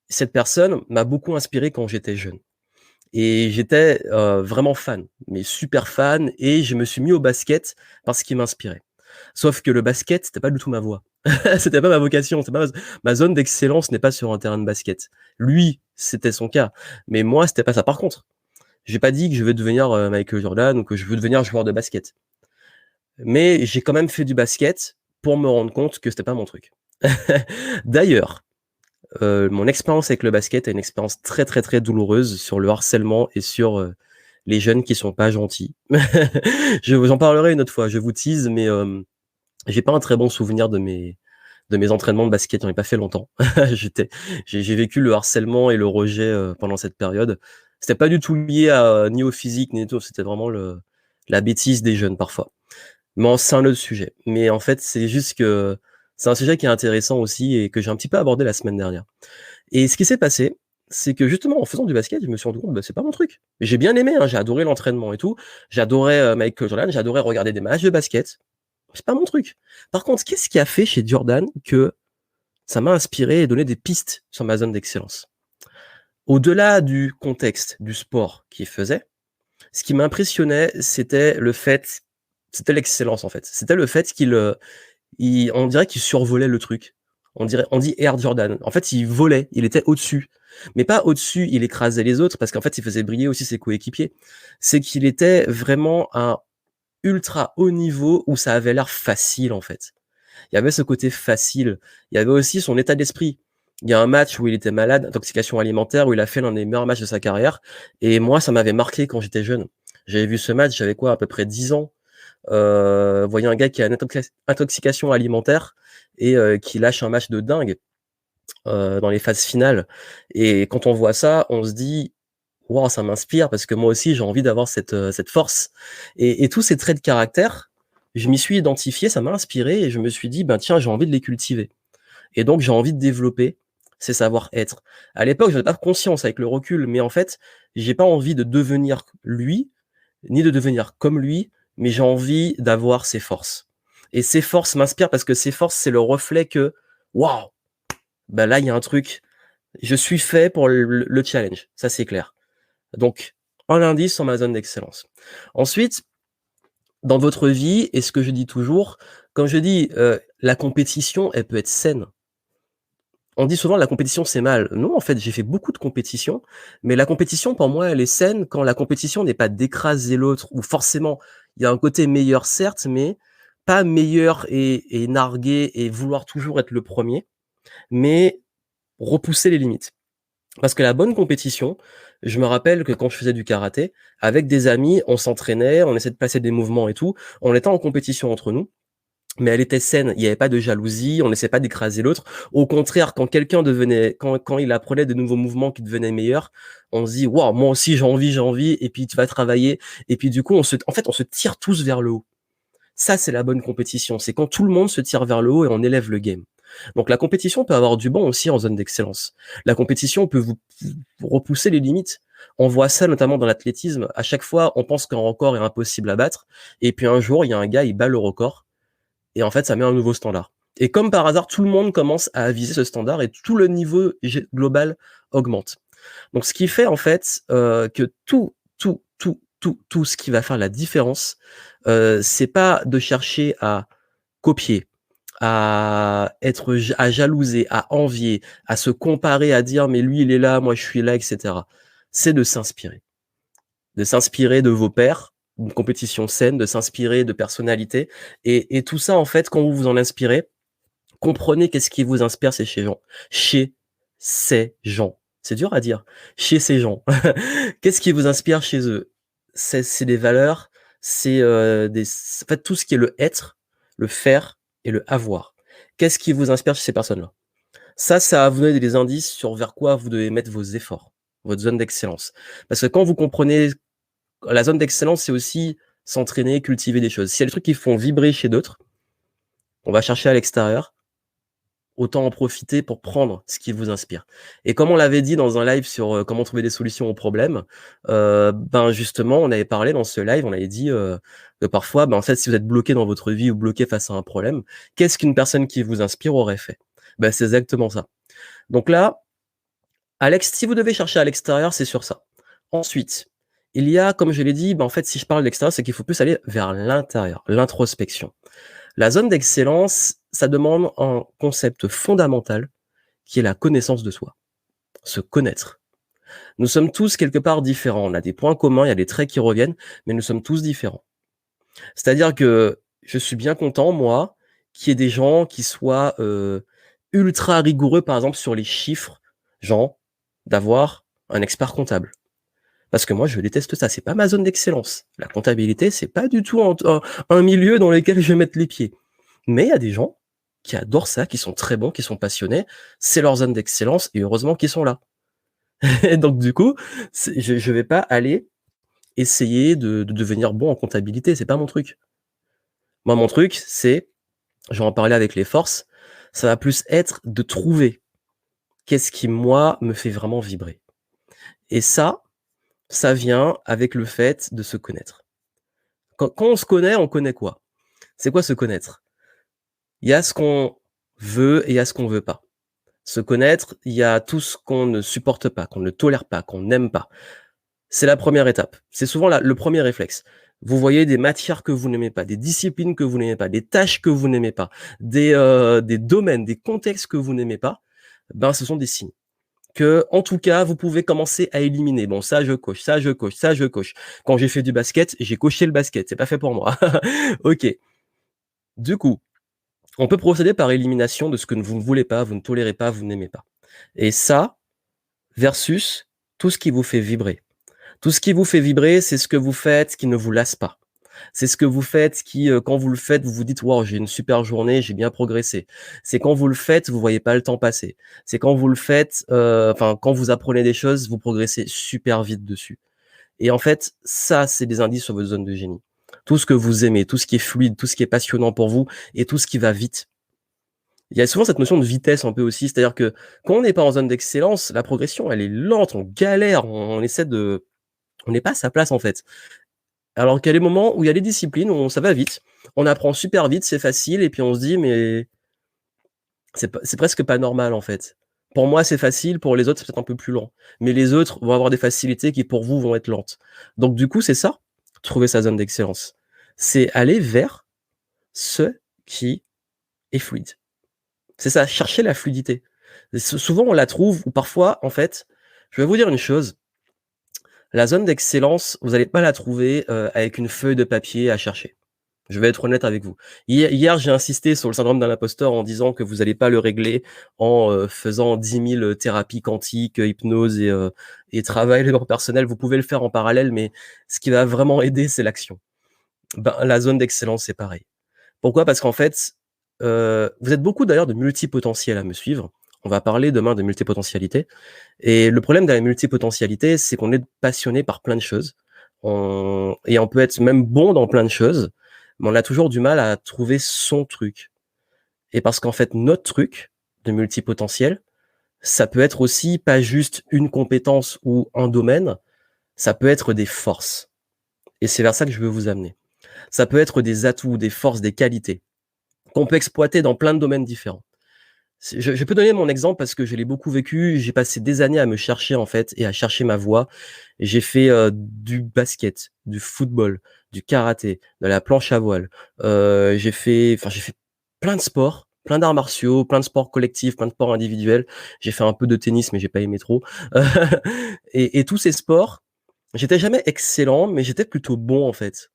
cette personne m'a beaucoup inspiré quand j'étais jeune. Et j'étais vraiment fan, mais super fan, et je me suis mis au basket parce qu'il m'inspirait. Sauf que le basket, c'était pas du tout ma voie. C'était pas ma vocation, c'était pas ma zone d'excellence n'est pas sur un terrain de basket. Lui, c'était son cas, mais moi, c'était pas ça. Par contre, j'ai pas dit que je veux devenir Michael Jordan ou que je veux devenir joueur de basket. Mais j'ai quand même fait du basket pour me rendre compte que c'était pas mon truc. D'ailleurs, mon expérience avec le basket est une expérience très, très, très douloureuse sur le harcèlement et sur, les jeunes qui sont pas gentils. Je vous en parlerai une autre fois, je vous tease, mais, j'ai pas un très bon souvenir de mes entraînements de basket, j'en ai pas fait longtemps. J'ai vécu le harcèlement et le rejet, pendant cette période. C'était pas du tout lié à ni au physique, ni tout, c'était vraiment la bêtise des jeunes parfois. Mais c'est un autre sujet. Mais en fait, c'est juste que c'est un sujet qui est intéressant aussi et que j'ai un petit peu abordé la semaine dernière. Et ce qui s'est passé, c'est que justement en faisant du basket, je me suis rendu compte, bah, c'est pas mon truc. J'ai bien aimé, hein, j'ai adoré l'entraînement et tout. J'adorais, Michael Jordan, j'adorais regarder des matchs de basket. C'est pas mon truc. Par contre, qu'est-ce qui a fait chez Jordan que ça m'a inspiré et donné des pistes sur ma zone d'excellence? Au-delà du contexte du sport qu'il faisait, ce qui m'impressionnait, c'était l'excellence en fait. C'était le fait on dirait qu'il survolait le truc. On dit Air Jordan. En fait, il volait, il était au-dessus. Mais pas au-dessus, il écrasait les autres parce qu'en fait, il faisait briller aussi ses coéquipiers. C'est qu'il était vraiment à un ultra haut niveau où ça avait l'air facile en fait. Il y avait ce côté facile. Il y avait aussi son état d'esprit. Il y a un match où il était malade, intoxication alimentaire, où il a fait l'un des meilleurs matchs de sa carrière. Et moi, ça m'avait marqué quand j'étais jeune. J'avais vu ce match, j'avais quoi, à peu près 10 ans. Voyez un gars qui a une intoxication alimentaire et qui lâche un match de dingue. dans les phases finales et quand on voit ça, on se dit: «Waouh, ça m'inspire parce que moi aussi j'ai envie d'avoir cette force» et tous ces traits de caractère, je m'y suis identifié, ça m'a inspiré et je me suis dit: «Ben tiens, j'ai envie de les cultiver» et donc j'ai envie de développer ces savoir-être. À l'époque, j'en avais pas conscience avec le recul, mais en fait, j'ai pas envie de devenir lui, ni de devenir comme lui, mais j'ai envie d'avoir ses forces et ces forces m'inspirent parce que ces forces, c'est le reflet que: «Waouh, bah, là, il y a un truc, je suis fait pour le challenge», ça c'est clair. Donc, un indice sur ma zone d'excellence. Ensuite, dans votre vie, et ce que je dis toujours, quand je dis, la compétition, elle peut être saine. On dit souvent: «La compétition, c'est mal». Non, en fait, j'ai fait beaucoup de compétitions, mais la compétition, pour moi, elle est saine quand la compétition n'est pas d'écraser l'autre ou forcément, il y a un côté meilleur certes, mais pas meilleur et narguer et vouloir toujours être le premier, mais repousser les limites. Parce que la bonne compétition, je me rappelle que quand je faisais du karaté, avec des amis, on s'entraînait, on essayait de placer des mouvements et tout. On était en compétition entre nous, mais elle était saine. Il n'y avait pas de jalousie, on n'essayait pas d'écraser l'autre. Au contraire, quand il apprenait de nouveaux mouvements qui devenaient meilleurs, on se dit, waouh, moi aussi j'ai envie, et puis tu vas travailler. Et puis du coup, on se tire tous vers le haut. Ça, c'est la bonne compétition. C'est quand tout le monde se tire vers le haut et on élève le game. Donc la compétition peut avoir du bon aussi en zone d'excellence. La compétition peut vous repousser les limites. On voit ça notamment dans l'athlétisme. À chaque fois, on pense qu'un record est impossible à battre. Et puis un jour, il y a un gars, il bat le record. Et en fait, ça met un nouveau standard. Et comme par hasard, tout le monde commence à viser ce standard et tout le niveau global augmente. Donc ce qui fait en fait que tout ce qui va faire la différence, c'est pas de chercher à copier, à jalouser, à envier, à se comparer, à dire: «Mais lui, il est là, moi je suis là», et cetera. C'est de s'inspirer. De s'inspirer de vos pairs, une compétition saine, de s'inspirer de personnalités et tout ça, en fait, quand vous vous en inspirez, comprenez qu'est-ce qui vous inspire chez ces gens. C'est dur à dire. Chez ces gens. Qu'est-ce qui vous inspire chez eux? C'est des valeurs, c'est, en fait, tout ce qui est le être, le faire et le avoir. Qu'est-ce qui vous inspire chez ces personnes-là? Ça va vous donner des indices sur vers quoi vous devez mettre vos efforts, votre zone d'excellence. Parce que quand vous comprenez la zone d'excellence, c'est aussi s'entraîner, cultiver des choses. S'il y a des trucs qui font vibrer chez d'autres, on va chercher à l'extérieur. Autant en profiter pour prendre ce qui vous inspire. Et comme on l'avait dit dans un live sur, comment trouver des solutions aux problèmes, ben, justement, on avait parlé dans ce live, on avait dit, que parfois, ben, en fait, si vous êtes bloqué dans votre vie ou bloqué face à un problème, qu'est-ce qu'une personne qui vous inspire aurait fait? Ben, c'est exactement ça. Donc là, si vous devez chercher à l'extérieur, c'est sur ça. Ensuite, il y a, comme je l'ai dit, ben, en fait, si je parle de l'extérieur, c'est qu'il faut plus aller vers l'intérieur, l'introspection. La zone d'excellence, ça demande un concept fondamental qui est la connaissance de soi, se connaître. Nous sommes tous quelque part différents. On a des points communs, il y a des traits qui reviennent, mais nous sommes tous différents. C'est-à-dire que je suis bien content, moi, qu'il y ait des gens qui soient ultra rigoureux, par exemple, sur les chiffres, genre d'avoir un expert comptable. Parce que moi, je déteste ça. C'est pas ma zone d'excellence. La comptabilité, c'est pas du tout un milieu dans lequel je vais mettre les pieds. Mais il y a des gens qui adorent ça, qui sont très bons, qui sont passionnés. C'est leur zone d'excellence et heureusement qu'ils sont là. Et donc du coup, je vais pas aller essayer de devenir bon en comptabilité, c'est pas mon truc. Moi, mon truc, c'est, je vais en parler avec les forces, ça va plus être de trouver qu'est-ce qui, moi, me fait vraiment vibrer. Et ça vient avec le fait de se connaître. Quand on connaît quoi? C'est quoi se connaître? Il y a ce qu'on veut et il y a ce qu'on veut pas. Se connaître, il y a tout ce qu'on ne supporte pas, qu'on ne tolère pas, qu'on n'aime pas. C'est la première étape. C'est souvent le premier réflexe. Vous voyez des matières que vous n'aimez pas, des disciplines que vous n'aimez pas, des tâches que vous n'aimez pas, des domaines, des contextes que vous n'aimez pas, ben, ce sont des signes que, en tout cas, vous pouvez commencer à éliminer. Bon, ça, je coche, ça, je coche, ça, je coche. Quand j'ai fait du basket, j'ai coché le basket. C'est pas fait pour moi. OK. Du coup, on peut procéder par élimination de ce que vous ne voulez pas, vous ne tolérez pas, vous n'aimez pas. Et ça, versus tout ce qui vous fait vibrer. Tout ce qui vous fait vibrer, c'est ce que vous faites qui ne vous lasse pas. C'est ce que vous faites qui, quand vous le faites, vous vous dites: «Waouh, j'ai une super journée, j'ai bien progressé». C'est quand vous le faites, vous voyez pas le temps passer. C'est quand vous le faites, enfin, quand vous apprenez des choses, vous progressez super vite dessus. Et en fait, ça, c'est des indices sur votre zone de génie. Tout ce que vous aimez, tout ce qui est fluide, tout ce qui est passionnant pour vous et tout ce qui va vite. Il y a souvent cette notion de vitesse un peu aussi, c'est-à-dire que quand on n'est pas en zone d'excellence, la progression, elle est lente, on galère, on essaie de on n'est pas à sa place, en fait. Alors qu'il y a des moments où il y a des disciplines où ça va vite, on apprend super vite, c'est facile et puis on se dit: «Mais c'est presque pas normal, en fait. Pour moi, c'est facile, pour les autres, c'est peut-être un peu plus lent. Mais les autres vont avoir des facilités qui, pour vous, vont être lentes». Donc du coup, c'est ça, trouver sa zone d'excellence. C'est aller vers ce qui est fluide. C'est ça, chercher la fluidité. Et souvent, on la trouve ou parfois, en fait, je vais vous dire une chose, la zone d'excellence, vous allez pas la trouver, avec une feuille de papier à chercher. Je vais être honnête avec vous. Hier, j'ai insisté sur le syndrome d'un imposteur en disant que vous allez pas le régler en, faisant 10 000 thérapies quantiques, hypnose et travail personnel. Vous pouvez le faire en parallèle, mais ce qui va vraiment aider, c'est l'action. Ben, la zone d'excellence, c'est pareil. Pourquoi? Parce qu'en fait, vous êtes beaucoup d'ailleurs de multipotentiels à me suivre. On va parler demain de multipotentialité et le problème de la multipotentialité, c'est qu'on est passionné par plein de choses. On peut être même bon dans plein de choses, mais on a toujours du mal à trouver son truc. Et parce qu'en fait, notre truc de multipotentiel, ça peut être aussi pas juste une compétence ou un domaine, ça peut être des forces. Et c'est vers ça que je veux vous amener. Ça peut être des atouts, des forces, des qualités qu'on peut exploiter dans plein de domaines différents. Je peux donner mon exemple parce que je l'ai beaucoup vécu. J'ai passé des années à me chercher en fait et à chercher ma voie. J'ai fait, du basket, du football, du karaté, de la planche à voile. J'ai fait plein de sports, plein d'arts martiaux, plein de sports collectifs, plein de sports individuels. J'ai fait un peu de tennis, mais j'ai pas aimé trop. Et tous ces sports, j'étais jamais excellent, mais j'étais plutôt bon en fait.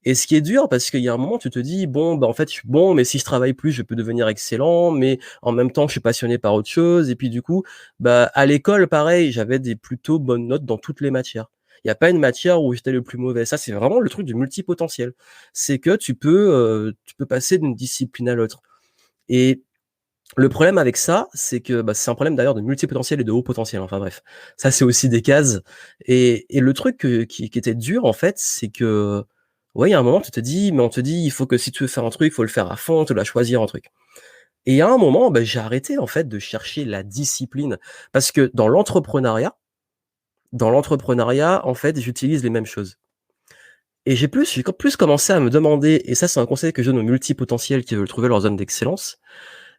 Et ce qui est dur, parce qu'il y a un moment, tu te dis: «Bon, bah, en fait, je suis bon, mais si je travaille plus, je peux devenir excellent, mais en même temps, je suis passionné par autre chose» et puis du coup, bah, à l'école, pareil, j'avais des plutôt bonnes notes dans toutes les matières. Il y a pas une matière où j'étais le plus mauvais. Ça, c'est vraiment le truc du multipotentiel. C'est que tu peux passer d'une discipline à l'autre et le problème avec ça, c'est que, bah, c'est un problème d'ailleurs de multipotentiel et de haut potentiel, enfin bref. Ça, c'est aussi des cases et le truc, qui était dur, en fait, c'est que, ouais, il y a un moment, tu te dis mais on te dit: «Il faut que si tu veux faire un truc, il faut le faire à fond, tu dois choisir un truc» et il y a un moment, bah, j'ai arrêté, en fait, de chercher la discipline parce que dans l'entrepreneuriat, en fait, j'utilise les mêmes choses et j'ai plus commencé à me demander et ça, c'est un conseil que je donne aux multipotentiels qui veulent trouver leur zone d'excellence,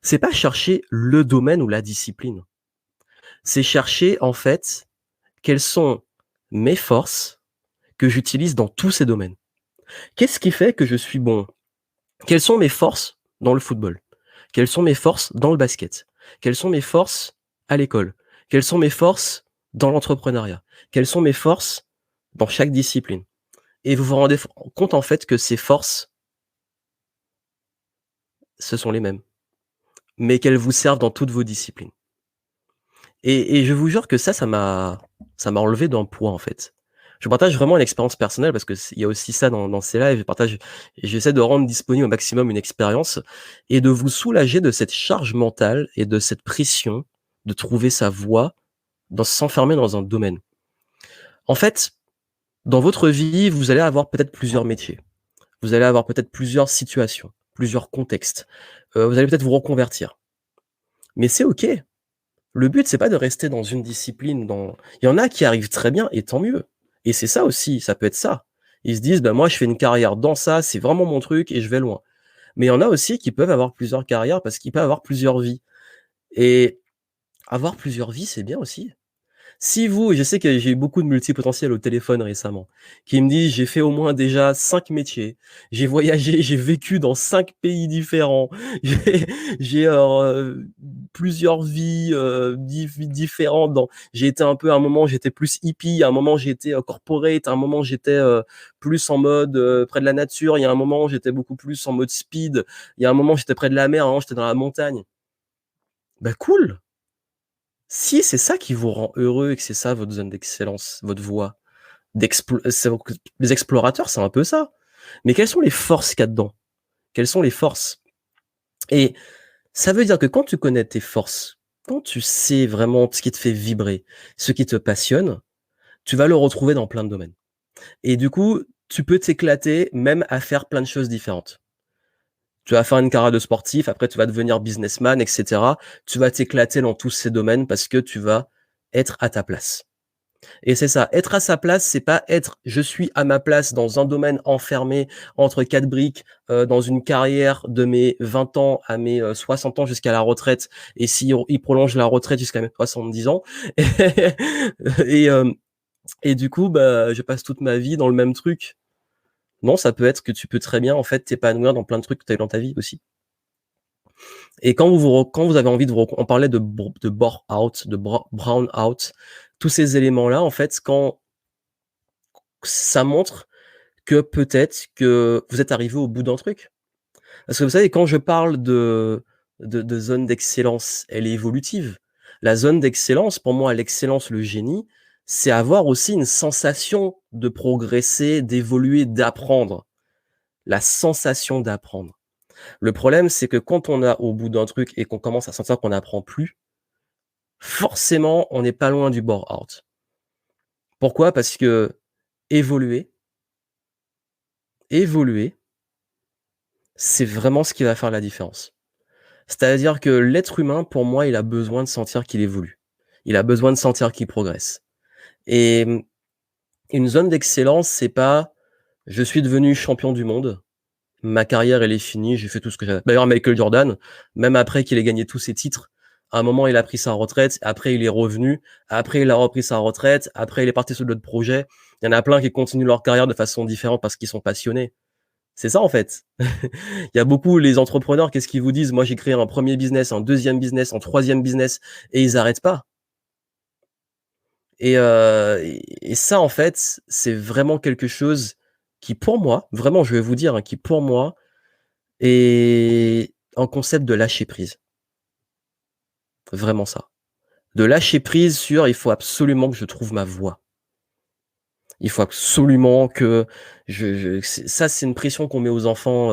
c'est pas chercher le domaine ou la discipline. C'est chercher, en fait, quelles sont mes forces que j'utilise dans tous ces domaines. Qu'est-ce qui fait que je suis bon? Quelles sont mes forces dans le football? Quelles sont mes forces dans le basket? Quelles sont mes forces à l'école? Quelles sont mes forces dans l'entrepreneuriat? Quelles sont mes forces dans chaque discipline? Et vous vous rendez compte, en fait, que ces forces, ce sont les mêmes, mais qu'elles vous servent dans toutes vos disciplines. Et je vous jure que ça m'a enlevé d'un poids, en fait. Je partage vraiment une expérience personnelle parce que il y a aussi ça dans ces lives. J'essaie de rendre disponible au maximum une expérience et de vous soulager de cette charge mentale et de cette pression de trouver sa voie s'enfermer dans un domaine. En fait, dans votre vie, vous allez avoir peut-être plusieurs métiers. Vous allez avoir peut-être plusieurs situations, plusieurs contextes. Vous allez peut-être vous reconvertir. Mais c'est OK. Le but, c'est pas de rester dans une discipline, il y en a qui arrivent très bien et tant mieux. Et c'est ça aussi, ça peut être ça. Ils se disent: «Bah, moi, je fais une carrière dans ça, c'est vraiment mon truc et je vais loin». Mais il y en a aussi qui peuvent avoir plusieurs carrières parce qu'ils peuvent avoir plusieurs vies et avoir plusieurs vies, c'est bien aussi. Si vous je sais que j'ai eu beaucoup de multipotentiels au téléphone récemment, qui me disent: «J'ai fait au moins déjà 5 métiers, j'ai voyagé, j'ai vécu dans 5 pays différents, j'ai j'ai plusieurs vies, différentes dans j'ai été un peu à un moment, j'étais plus hippie, à un moment j'étais, corporate, à un moment j'étais, plus en mode, près de la nature, il y a un moment j'étais beaucoup plus en mode speed, il y a un moment j'étais près de la mer, à un moment j'étais dans la montagne». Bah cool! Si c'est ça qui vous rend heureux et que c'est ça votre zone d'excellence, votre voie les explorateurs, c'est un peu ça. Mais quelles sont les forces qu'il y a dedans? Quelles sont les forces? Et ça veut dire que quand tu connais tes forces, quand tu sais vraiment ce qui te fait vibrer, ce qui te passionne, tu vas le retrouver dans plein de domaines. Et du coup, tu peux t'éclater même à faire plein de choses différentes. Tu vas faire une carrière de sportif, après tu vas devenir businessman, et cetera. Tu vas t'éclater dans tous ces domaines parce que tu vas être à ta place. Et c'est ça, être à sa place, c'est pas être je suis à ma place dans un domaine enfermé entre 4 briques, dans une carrière de mes 20 ans à mes, 60 ans jusqu'à la retraite et si on il prolonge la retraite jusqu'à mes 70 ans et et du coup, bah, je passe toute ma vie dans le même truc. Non, ça peut être que tu peux très bien, en fait, t'épanouir dans plein de trucs que tu as eu dans ta vie aussi. Et quand vous avez envie de vous recon on parlait de bore out, de brown out, tous ces éléments-là, en fait, quand ça montre que peut-être que vous êtes arrivé au bout d'un truc. Parce que vous savez, quand je parle de zone d'excellence, elle est évolutive. La zone d'excellence, pour moi, l'excellence, le génie, c'est avoir aussi une sensation de progresser, d'évoluer, d'apprendre. La sensation d'apprendre. Le problème, c'est que quand on a au bout d'un truc et qu'on commence à sentir qu'on n'apprend plus, forcément, on n'est pas loin du bore out. Pourquoi? Parce que évoluer, évoluer, c'est vraiment ce qui va faire la différence. C'est-à-dire que l'être humain, pour moi, il a besoin de sentir qu'il évolue. Il a besoin de sentir qu'il progresse. Et une zone d'excellence, c'est pas: «Je suis devenu champion du monde, ma carrière, elle est finie, j'ai fait tout ce que j'avais». D'ailleurs, Michael Jordan, même après qu'il ait gagné tous ses titres, à un moment, il a pris sa retraite, après il est revenu, après il a repris sa retraite, après il est parti sur d'autres projets. Il y en a plein qui continuent leur carrière de façon différente parce qu'ils sont passionnés. C'est ça, en fait. Il y a beaucoup les entrepreneurs, qu'est-ce qu'ils vous disent? Moi, j'ai créé un premier business, un deuxième business, un troisième business et ils arrêtent pas. Et ça, en fait, c'est vraiment quelque chose qui, pour moi, vraiment, je vais vous dire, hein, qui, pour moi, est un concept de lâcher prise. Vraiment ça. De lâcher prise sur: «Il faut absolument que je trouve ma voie». Il faut absolument que je c'est une pression qu'on met aux enfants,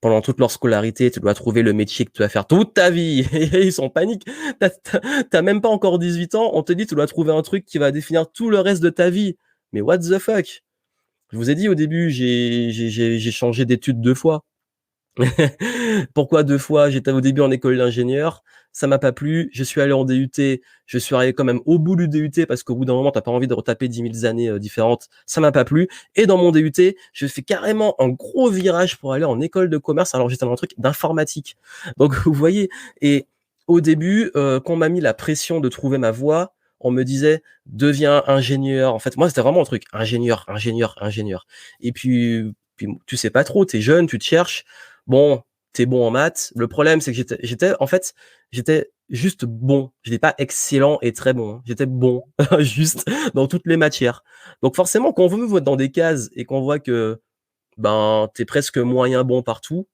pendant toute leur scolarité. Tu dois trouver le métier que tu vas faire toute ta vie et ils sont en panique. Tu as même pas encore 18 ans, on te dit: «Tu dois trouver un truc qui va définir tout le reste de ta vie». Mais what the fuck? Je vous ai dit au début, j'ai changé d'études 2 fois. Pourquoi 2 fois? J'étais au début en école d'ingénieur, ça m'a pas plu, je suis allé en DUT, je suis arrivé quand même au bout du DUT parce qu'au bout d'un moment, tu as pas envie de retaper 10 000 années, différentes, ça m'a pas plu et dans mon DUT, je fais carrément un gros virage pour aller en école de commerce, alors j'étais dans un truc d'informatique. Donc vous voyez? Et au début, quand on m'a mis la pression de trouver ma voie, on me disait: «Deviens ingénieur». En fait, moi, c'était vraiment un truc: ingénieur, ingénieur, ingénieur et puis tu sais pas trop, tu es jeune, tu te cherches. Bon, tu es bon en maths. Le problème, c'est que j'étais en fait, j'étais juste bon. J'étais pas excellent et très bon, hein. J'étais bon, juste dans toutes les matières. Donc forcément, quand on veut me mettre dans des cases et qu'on voit que, ben, tu es presque moyen bon partout,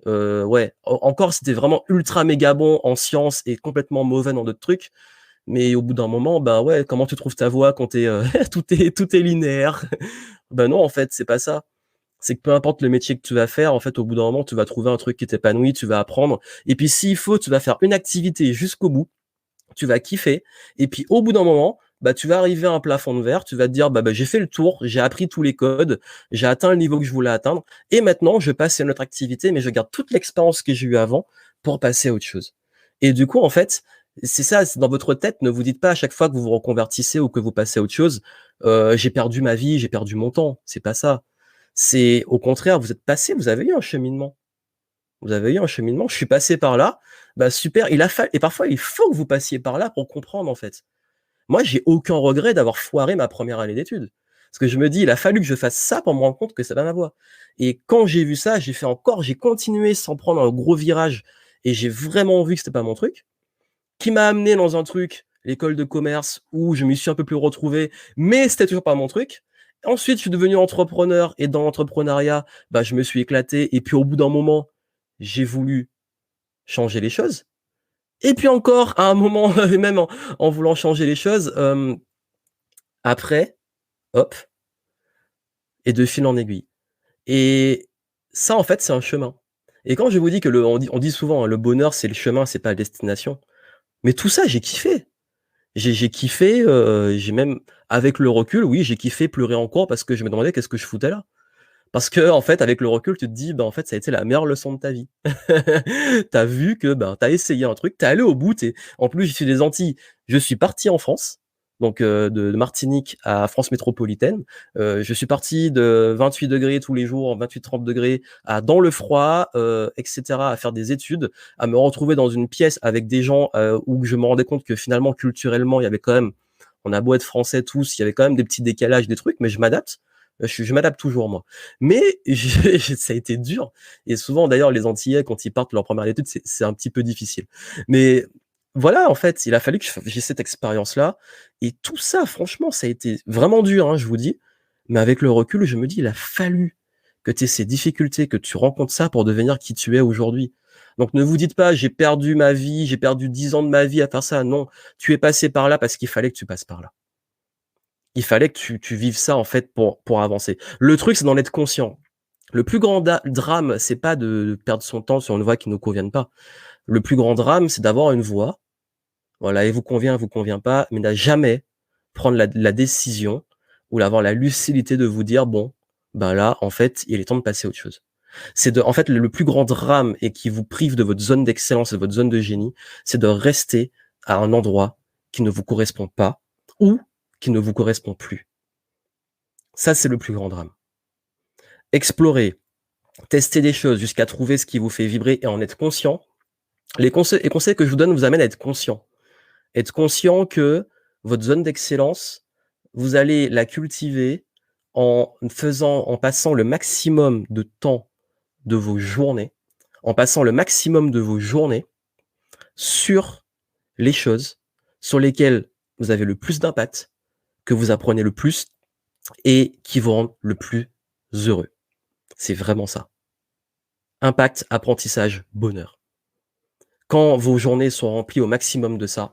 ouais, encore si tu es vraiment ultra méga bon en sciences et complètement mauvais dans d'autres trucs, mais au bout d'un moment, bah, ouais, comment tu trouves ta voie quand tu es, tout est linéaire? Ben non, en fait, c'est pas ça. C'est que peu importe le métier que tu vas faire, en fait, au bout d'un moment, tu vas trouver un truc qui t'épanouit, tu vas apprendre et puis s'il faut, tu vas faire une activité jusqu'au bout, tu vas kiffer et puis au bout d'un moment, bah, tu vas arriver à un plafond de verre, tu vas te dire: «Bah, j'ai fait le tour, j'ai appris tous les codes, j'ai atteint le niveau que je voulais atteindre et maintenant je passe à une autre activité, mais je garde toute l'expérience que j'ai eue avant pour passer à autre chose». Et du coup, en fait, c'est ça, c'est dans votre tête, ne vous dites pas à chaque fois que vous vous reconvertissez ou que vous passez à autre chose: «J'ai perdu ma vie, j'ai perdu mon temps». C'est pas ça. C'est au contraire, vous êtes passé, vous avez eu un cheminement. Vous avez eu un cheminement, je suis passé par là, bah, super, il a fallu et parfois il faut que vous passiez par là pour comprendre, en fait. Moi, j'ai aucun regret d'avoir foiré ma première année d'études. Parce que je me dis: «Il a fallu que je fasse ça pour me rendre compte que c'est pas ma voie» et quand j'ai vu ça, j'ai continué sans prendre un gros virage et j'ai vraiment vu que c'était pas mon truc, qui m'a amené dans un truc, l'école de commerce, où je m'y suis un peu plus retrouvé, mais c'était toujours pas mon truc. Ensuite, je suis devenu entrepreneur et dans l'entrepreneuriat, bah, je me suis éclaté et puis au bout d'un moment, j'ai voulu changer les choses et puis encore à un moment, et même en voulant changer les choses, après, hop et de fil en aiguille. Et ça, en fait, c'est un chemin. Et quand je vous dis que on dit souvent, hein, le bonheur, c'est le chemin, c'est pas la destination. Mais tout ça, j'ai kiffé. J'ai kiffé, j'ai même avec le recul, oui, j'ai kiffé pleurer en cours parce que je me demandais qu'est-ce que je foutais là? Parce que en fait, avec le recul, tu te dis: «Bah, en fait, ça a été la meilleure leçon de ta vie». Tu as vu que, ben, tu as essayé un truc, tu es allé au bout, tu en plus, je suis des Antilles, je suis parti en France, donc de Martinique à France métropolitaine. Je suis parti de 28 degrés tous les jours, 28-30 degrés à dans le froid, et cetera, à faire des études, à me retrouver dans une pièce avec des gens, où je me rendais compte que finalement, culturellement, il y avait quand même on a beau être français tous, il y avait quand même des petits décalages, des trucs, mais je m'adapte. Je m'adapte toujours moi. Mais ça a été dur et souvent d'ailleurs les Antillais quand ils partent leur première étude, c'est un petit peu difficile. Mais voilà, en fait, il a fallu que j'ai cette expérience-là et tout ça franchement, ça a été vraiment dur, hein, je vous dis. Mais avec le recul, je me dis: «Il a fallu que tu aies ces difficultés, que tu rencontres ça pour devenir qui tu es aujourd'hui». Donc ne vous dites pas: «J'ai perdu ma vie, j'ai perdu 10 ans de ma vie à faire ça». Non, tu es passé par là parce qu'il fallait que tu passes par là. Il fallait que tu vives ça en fait pour avancer. Le truc, c'est d'en être conscient. Le plus grand drame, c'est pas de perdre son temps sur une voie qui nous convienne pas. Le plus grand drame, c'est d'avoir une voie, voilà, elle vous convient pas, mais n'a jamais prendre la décision ou avoir la lucidité de vous dire: «Bon, ben là, en fait, il est temps de passer à autre chose». C'est en fait, le plus grand drame et qui vous prive de votre zone d'excellence, de votre zone de génie, c'est de rester à un endroit qui ne vous correspond pas ou qui ne vous correspond plus. Ça, c'est le plus grand drame. Explorer, tester des choses jusqu'à trouver ce qui vous fait vibrer et en être conscient. Les conseils que je vous donne vous amènent à être conscient. Être conscient que votre zone d'excellence, vous allez la cultiver en passant le maximum de temps de vos journées, en passant le maximum de vos journées sur les choses sur lesquelles vous avez le plus d'impact, que vous apprenez le plus et qui vous rendent le plus heureux. C'est vraiment ça. Impact, apprentissage, bonheur. Quand vos journées sont remplies au maximum de ça,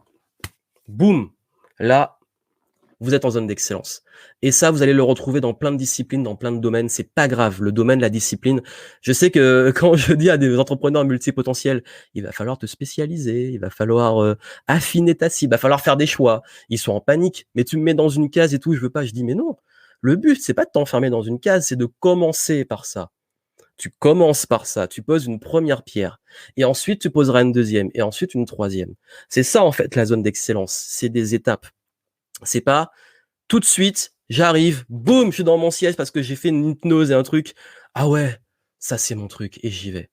boum, là, vous êtes en zone d'excellence. Et ça, vous allez le retrouver dans plein de disciplines, dans plein de domaines. C'est pas grave, le domaine, la discipline. Je sais que quand je dis à des entrepreneurs multipotentiels, il va falloir te spécialiser, il va falloir affiner ta cible, il va falloir faire des choix. Ils sont en panique, mais tu me mets dans une case et tout, je veux pas. Je dis, mais non, le but, c'est pas de t'enfermer dans une case, c'est de commencer par ça. Tu commences par ça, tu poses une première pierre et ensuite tu poseras une deuxième et ensuite une troisième. C'est ça en fait la zone d'excellence, c'est des étapes. C'est pas tout de suite, j'arrive, boum, je suis dans mon siège parce que j'ai fait une hypnose et un truc. Ah ouais, ça c'est mon truc et j'y vais.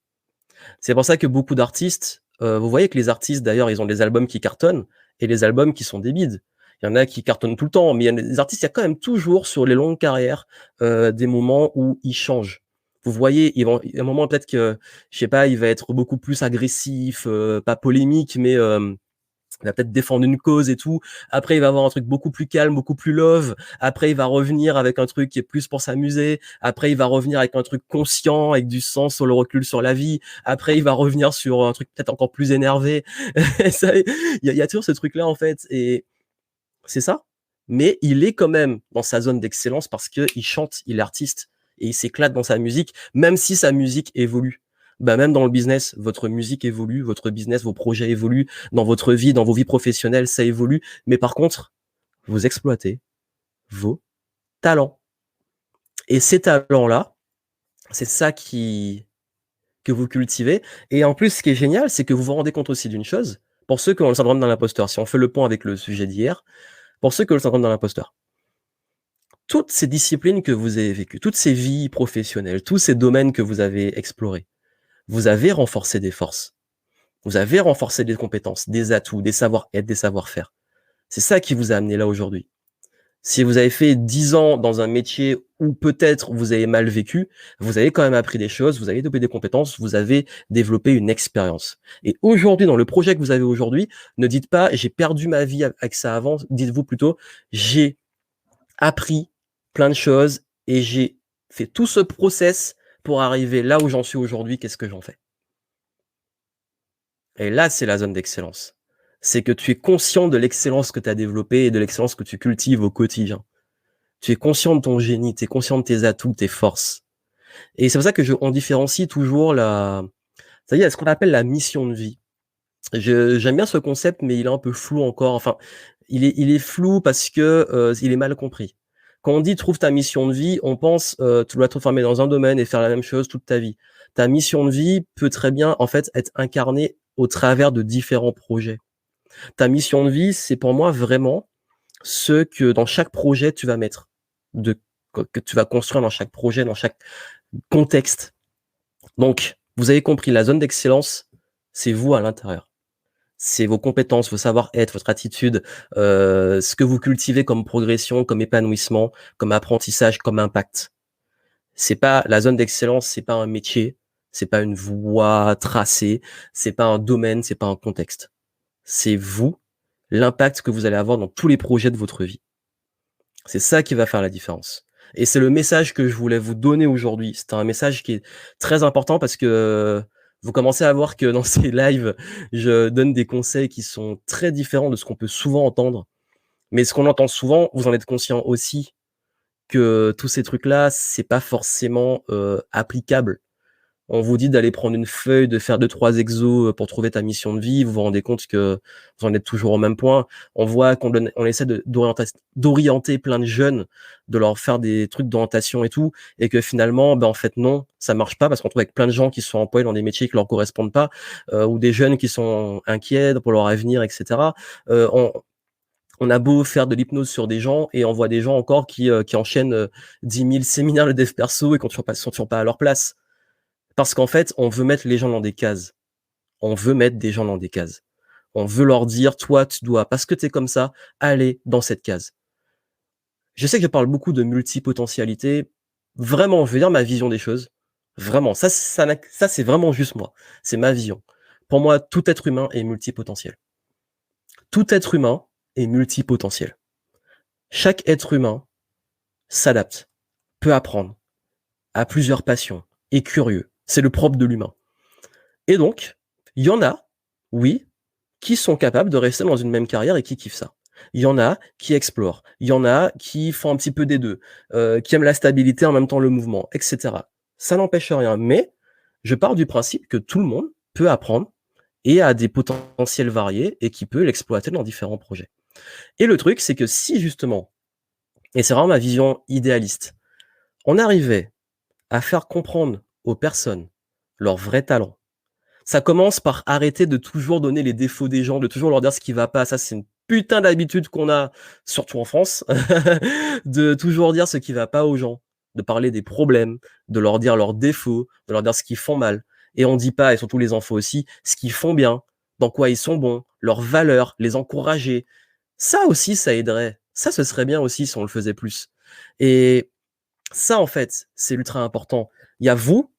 C'est pour ça que beaucoup d'artistes, vous voyez que les artistes d'ailleurs, ils ont des albums qui cartonnent et les albums qui sont des bides. Il y en a qui cartonnent tout le temps, mais il y a des artistes, il y a quand même toujours sur les longues carrières, des moments où ils changent. Vous voyez, il y a un moment peut-être que, je sais pas, il va être beaucoup plus agressif, pas polémique, mais il va peut-être défendre une cause et tout. Après, il va avoir un truc beaucoup plus calme, beaucoup plus love. Après, il va revenir avec un truc qui est plus pour s'amuser. Après, il va revenir avec un truc conscient, avec du sens sur le recul sur la vie. Après, il va revenir sur un truc peut-être encore plus énervé. Il y a toujours ce truc-là, en fait. Et c'est ça. Mais il est quand même dans sa zone d'excellence parce que il chante, il est artiste et il s'éclate dans sa musique, même si sa musique évolue. Bah, même dans le business, votre musique évolue, votre business, vos projets évoluent, dans votre vie, dans vos vies professionnelles, ça évolue. Mais par contre, vous exploitez vos talents. Et ces talents-là, c'est ça que vous cultivez. Et en plus, ce qui est génial, c'est que vous vous rendez compte aussi d'une chose, pour ceux qui ont le syndrome de l'imposteur, si on fait le point avec le sujet d'hier, pour ceux qui ont le syndrome de l'imposteur, toutes ces disciplines que vous avez vécues, toutes ces vies professionnelles, tous ces domaines que vous avez explorés, vous avez renforcé des forces. Vous avez renforcé des compétences, des atouts, des savoir-être, des savoir-faire. C'est ça qui vous a amené là aujourd'hui. Si vous avez fait 10 ans dans un métier où peut-être vous avez mal vécu, vous avez quand même appris des choses, vous avez développé des compétences, vous avez développé une expérience. Et aujourd'hui, dans le projet que vous avez aujourd'hui, ne dites pas j'ai perdu ma vie avec ça avant, dites-vous plutôt j'ai appris plein de choses et j'ai fait tout ce process pour arriver là où j'en suis aujourd'hui, qu'est-ce que j'en fais? Et là, c'est la zone d'excellence. C'est que tu es conscient de l'excellence que tu as développée et de l'excellence que tu cultives au quotidien. Tu es conscient de ton génie, tu es conscient de tes atouts, tes forces. Et c'est pour ça que on différencie toujours ça y est, ce qu'on appelle la mission de vie. J'aime bien ce concept, mais il est un peu flou encore. Enfin, il est flou parce que il est mal compris. Quand on dit trouve ta mission de vie, on pense tu dois te former dans un domaine et faire la même chose toute ta vie. Ta mission de vie peut très bien en fait être incarnée au travers de différents projets. Ta mission de vie, c'est pour moi vraiment ce que dans chaque projet tu vas mettre, que tu vas construire dans chaque projet, dans chaque contexte. Donc, vous avez compris, la zone d'excellence, c'est vous à l'intérieur. C'est vos compétences, vos savoir-être, votre attitude, ce que vous cultivez comme progression, comme épanouissement, comme apprentissage, comme impact. C'est pas la zone d'excellence, c'est pas un métier, c'est pas une voie tracée, c'est pas un domaine, c'est pas un contexte. C'est vous, l'impact que vous allez avoir dans tous les projets de votre vie. C'est ça qui va faire la différence. Et c'est le message que je voulais vous donner aujourd'hui. C'est un message qui est très important parce que vous commencez à voir que dans ces lives, je donne des conseils qui sont très différents de ce qu'on peut souvent entendre. Mais ce qu'on entend souvent, vous en êtes conscient aussi que tous ces trucs-là, c'est pas forcément applicable. On vous dit d'aller prendre une feuille, de faire 2-3 exos pour trouver ta mission de vie. Vous vous rendez compte que vous en êtes toujours au même point. On voit on essaie d'orienter plein de jeunes, de leur faire des trucs d'orientation et tout, et que finalement, en fait, non, ça marche pas parce qu'on trouve avec plein de gens qui sont employés dans des métiers qui leur correspondent pas, ou des jeunes qui sont inquiets pour leur avenir, etc. On a beau faire de l'hypnose sur des gens et on voit des gens encore qui enchaînent 10 000 séminaires de dev perso et qui sont toujours pas à leur place. Parce qu'en fait, on veut mettre les gens dans des cases. On veut mettre des gens dans des cases. On veut leur dire, toi, tu dois, parce que tu es comme ça, aller dans cette case. Je sais que je parle beaucoup de multipotentialité. Vraiment, je veux dire ma vision des choses. Vraiment, ça c'est vraiment juste moi. C'est ma vision. Pour moi, tout être humain est multipotentiel. Tout être humain est multipotentiel. Chaque être humain s'adapte, peut apprendre, a plusieurs passions, est curieux. C'est le propre de l'humain. Et donc, il y en a, oui, qui sont capables de rester dans une même carrière et qui kiffent ça. Il y en a qui explorent, il y en a qui font un petit peu des deux, qui aiment la stabilité en même temps le mouvement, etc. Ça n'empêche rien, mais je pars du principe que tout le monde peut apprendre et a des potentiels variés et qui peut l'exploiter dans différents projets. Et le truc, c'est que si justement, et c'est vraiment ma vision idéaliste, on arrivait à faire comprendre aux personnes leurs vrais talents. Ça commence par arrêter de toujours donner les défauts des gens, de toujours leur dire ce qui va pas. Ça, c'est une putain d'habitude qu'on a, surtout en France, de toujours dire ce qui va pas aux gens, de parler des problèmes, de leur dire leurs défauts, de leur dire ce qu'ils font mal. Et on dit pas, et surtout les enfants aussi, ce qu'ils font bien, dans quoi ils sont bons, leurs valeurs, les encourager. Ça aussi, ça aiderait. Ça, ce serait bien aussi si on le faisait plus. Et ça, en fait, c'est ultra important. Il y a vous,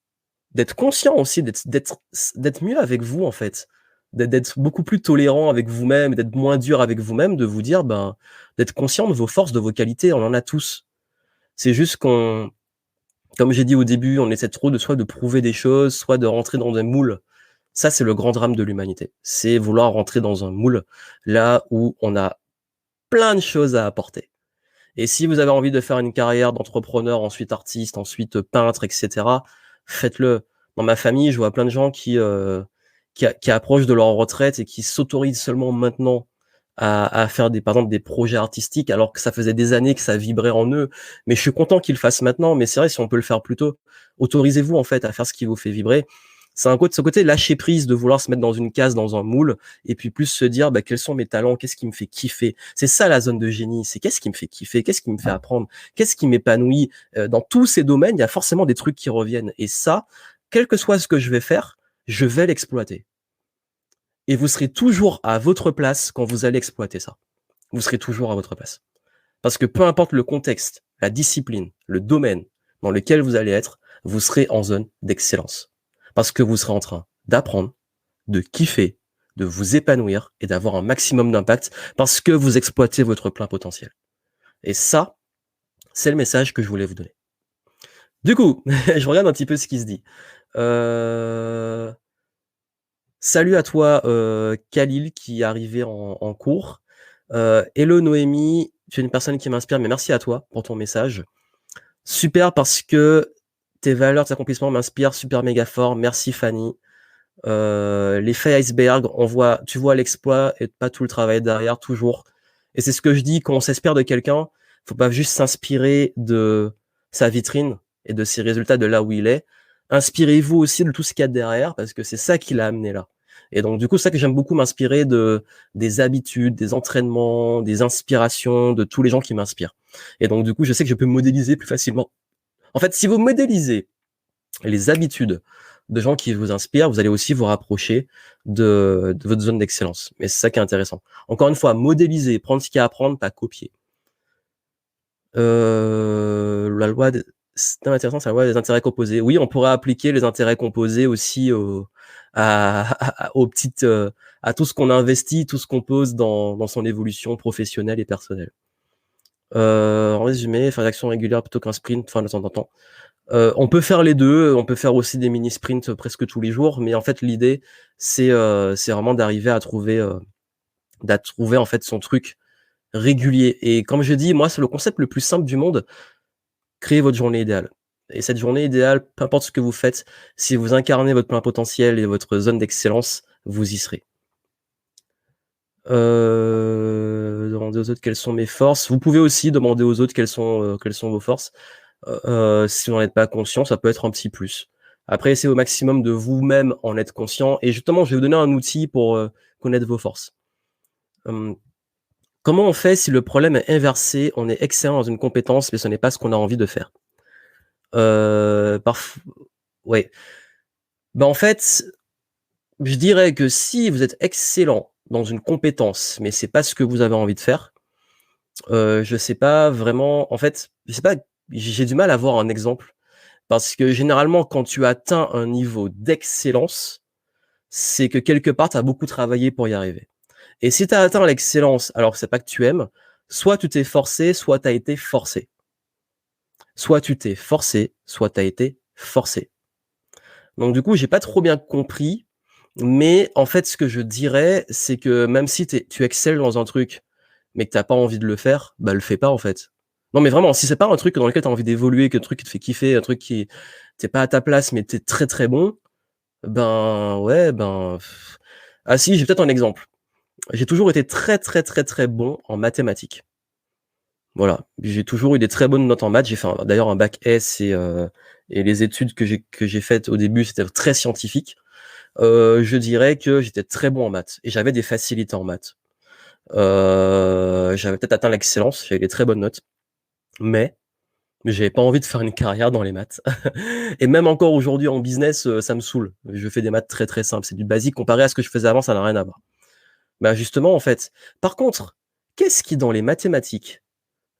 d'être conscient aussi, d'être mieux avec vous, en fait. D'être beaucoup plus tolérant avec vous-même, d'être moins dur avec vous-même, de vous dire, d'être conscient de vos forces, de vos qualités, on en a tous. C'est juste comme j'ai dit au début, on essaie trop soit de prouver des choses, soit de rentrer dans un moule. Ça, c'est le grand drame de l'humanité. C'est vouloir rentrer dans un moule, là où on a plein de choses à apporter. Et si vous avez envie de faire une carrière d'entrepreneur, ensuite artiste, ensuite peintre, etc., faites-le. Dans ma famille, je vois plein de gens qui approchent de leur retraite et qui s'autorisent seulement maintenant à faire par exemple des projets artistiques, alors que ça faisait des années que ça vibrait en eux. Mais je suis content qu'ils le fassent maintenant. Mais c'est vrai, si on peut le faire plus tôt, autorisez-vous en fait à faire ce qui vous fait vibrer. C'est ce côté lâcher prise de vouloir se mettre dans une case, dans un moule, et puis plus se dire quels sont mes talents, qu'est-ce qui me fait kiffer. C'est ça la zone de génie, c'est qu'est-ce qui me fait kiffer, qu'est-ce qui me fait apprendre, qu'est-ce qui m'épanouit. Dans tous ces domaines, il y a forcément des trucs qui reviennent. Et ça, quel que soit ce que je vais faire, je vais l'exploiter. Et vous serez toujours à votre place quand vous allez exploiter ça. Vous serez toujours à votre place. Parce que peu importe le contexte, la discipline, le domaine dans lequel vous allez être, vous serez en zone d'excellence. Parce que vous serez en train d'apprendre, de kiffer, de vous épanouir et d'avoir un maximum d'impact parce que vous exploitez votre plein potentiel. Et ça, c'est le message que je voulais vous donner. Du coup, je regarde un petit peu ce qui se dit. Salut à toi, Khalil, qui est arrivé en cours. Hello Noémie, tu es une personne qui m'inspire, mais merci à toi pour ton message. Super parce que Tes valeurs, tes accomplissements m'inspirent super méga fort. Merci Fanny. L'effet iceberg, tu vois l'exploit et pas tout le travail derrière, toujours. Et c'est ce que je dis, quand on s'inspire de quelqu'un, faut pas juste s'inspirer de sa vitrine et de ses résultats de là où il est. Inspirez-vous aussi de tout ce qu'il y a derrière, parce que c'est ça qui l'a amené là. Et donc, du coup, c'est ça que j'aime beaucoup m'inspirer des habitudes, des entraînements, des inspirations, de tous les gens qui m'inspirent. Et donc, du coup, je sais que je peux modéliser plus facilement. En fait, si vous modélisez les habitudes de gens qui vous inspirent, vous allez aussi vous rapprocher de votre zone d'excellence. Mais c'est ça qui est intéressant. Encore une fois, modéliser, prendre ce qu'il y a à apprendre, pas copier. La loi c'est intéressant, c'est la loi des intérêts composés. Oui, on pourrait appliquer les intérêts composés aussi aux petites, à tout ce qu'on investit, tout ce qu'on pose dans son évolution professionnelle et personnelle. En résumé, faire des actions régulières plutôt qu'un sprint, enfin de temps en temps. On peut faire les deux, on peut faire aussi des mini sprints presque tous les jours, mais en fait l'idée c'est vraiment d'arriver à trouver en fait son truc régulier. Et comme je dis, moi c'est le concept le plus simple du monde. Créez votre journée idéale. Et cette journée idéale, peu importe ce que vous faites, si vous incarnez votre plein potentiel et votre zone d'excellence, vous y serez. Demandez aux autres quelles sont mes forces. Vous pouvez aussi demander aux autres quelles sont vos forces. Si vous n'en êtes pas conscient, ça peut être un petit plus. Après, essayez au maximum de vous-même en être conscient. Et justement, je vais vous donner un outil pour connaître vos forces. Comment on fait si le problème est inversé, on est excellent dans une compétence, mais ce n'est pas ce qu'on a envie de faire? Ouais. Ben, en fait, je dirais que si vous êtes excellent dans une compétence, mais c'est pas ce que vous avez envie de faire, je sais pas vraiment. En fait, je sais pas, j'ai du mal à voir un exemple. Parce que généralement, quand tu atteins un niveau d'excellence, c'est que quelque part, tu as beaucoup travaillé pour y arriver. Et si tu as atteint l'excellence, alors que c'est pas que tu aimes, soit tu t'es forcé, soit tu as été forcé. Soit tu t'es forcé, soit tu as été forcé. Donc du coup, j'ai pas trop bien compris, mais en fait, ce que je dirais, c'est que même si tu excelles dans un truc, mais que t'as pas envie de le faire, bah le fais pas en fait. Non mais vraiment, si c'est pas un truc dans lequel tu as envie d'évoluer, que le truc qui te fait kiffer, un truc qui t'es pas à ta place, mais t'es très très bon, ben ouais, ah si, j'ai peut-être un exemple. J'ai toujours été très très très très bon en mathématiques. Voilà, j'ai toujours eu des très bonnes notes en maths. J'ai fait d'ailleurs un bac S et les études que j'ai faites au début, c'était très scientifique. Je dirais que j'étais très bon en maths et j'avais des facilités en maths. J'avais peut-être atteint l'excellence, j'avais des très bonnes notes, mais j'avais pas envie de faire une carrière dans les maths. Et même encore aujourd'hui en business, ça me saoule. Je fais des maths très très simples, c'est du basique comparé à ce que je faisais avant, ça n'a rien à voir. Bah justement en fait. Par contre, qu'est-ce qui dans les mathématiques,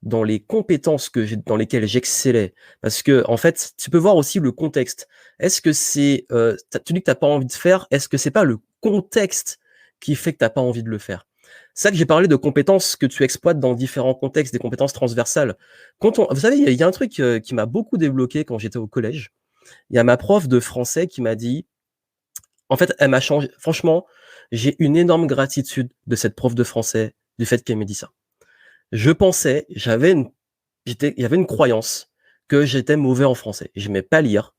dans les compétences dans lesquelles j'excellais, parce que en fait, tu peux voir aussi le contexte. Est-ce que c'est, tu dis que t'as pas envie de faire, est-ce que c'est pas le contexte qui fait que t'as pas envie de le faire? C'est ça que j'ai parlé de compétences que tu exploites dans différents contextes, des compétences transversales. Vous savez, il y a un truc qui m'a beaucoup débloqué quand j'étais au collège. Il y a ma prof de français qui m'a dit, en fait, elle m'a changé. Franchement, j'ai une énorme gratitude de cette prof de français, du fait qu'elle m'ait dit ça. Je pensais, il y avait une croyance que j'étais mauvais en français. J'aimais pas lire.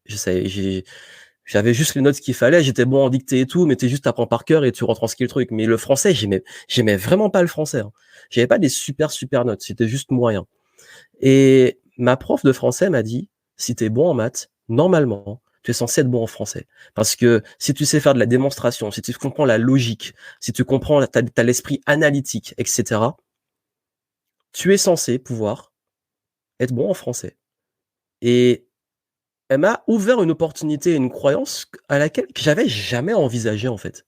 J'avais juste les notes qu'il fallait. J'étais bon en dictée et tout, mais juste t'apprends par cœur et tu retranscris le truc. Mais le français, j'aimais vraiment pas le français. Hein. J'avais pas des super notes. C'était juste moyen. Et ma prof de français m'a dit, si t'es bon en maths, normalement, tu es censé être bon en français. Parce que si tu sais faire de la démonstration, si tu comprends la logique, si tu comprends, t'as l'esprit analytique, etc., tu es censé pouvoir être bon en français. Et elle m'a ouvert une opportunité, une croyance à laquelle que j'avais jamais envisagé en fait.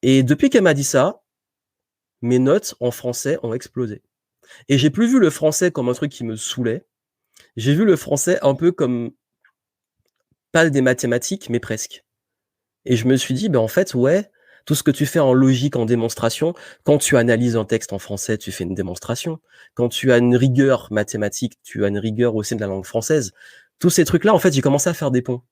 Et depuis qu'elle m'a dit ça, mes notes en français ont explosé. Et j'ai plus vu le français comme un truc qui me saoulait. J'ai vu le français un peu comme pas des mathématiques, mais presque. Et je me suis dit, en fait, ouais, tout ce que tu fais en logique, en démonstration, quand tu analyses un texte en français, tu fais une démonstration. Quand tu as une rigueur mathématique, tu as une rigueur aussi de la langue française. Tous ces trucs-là, en fait, j'ai commencé à faire des ponts.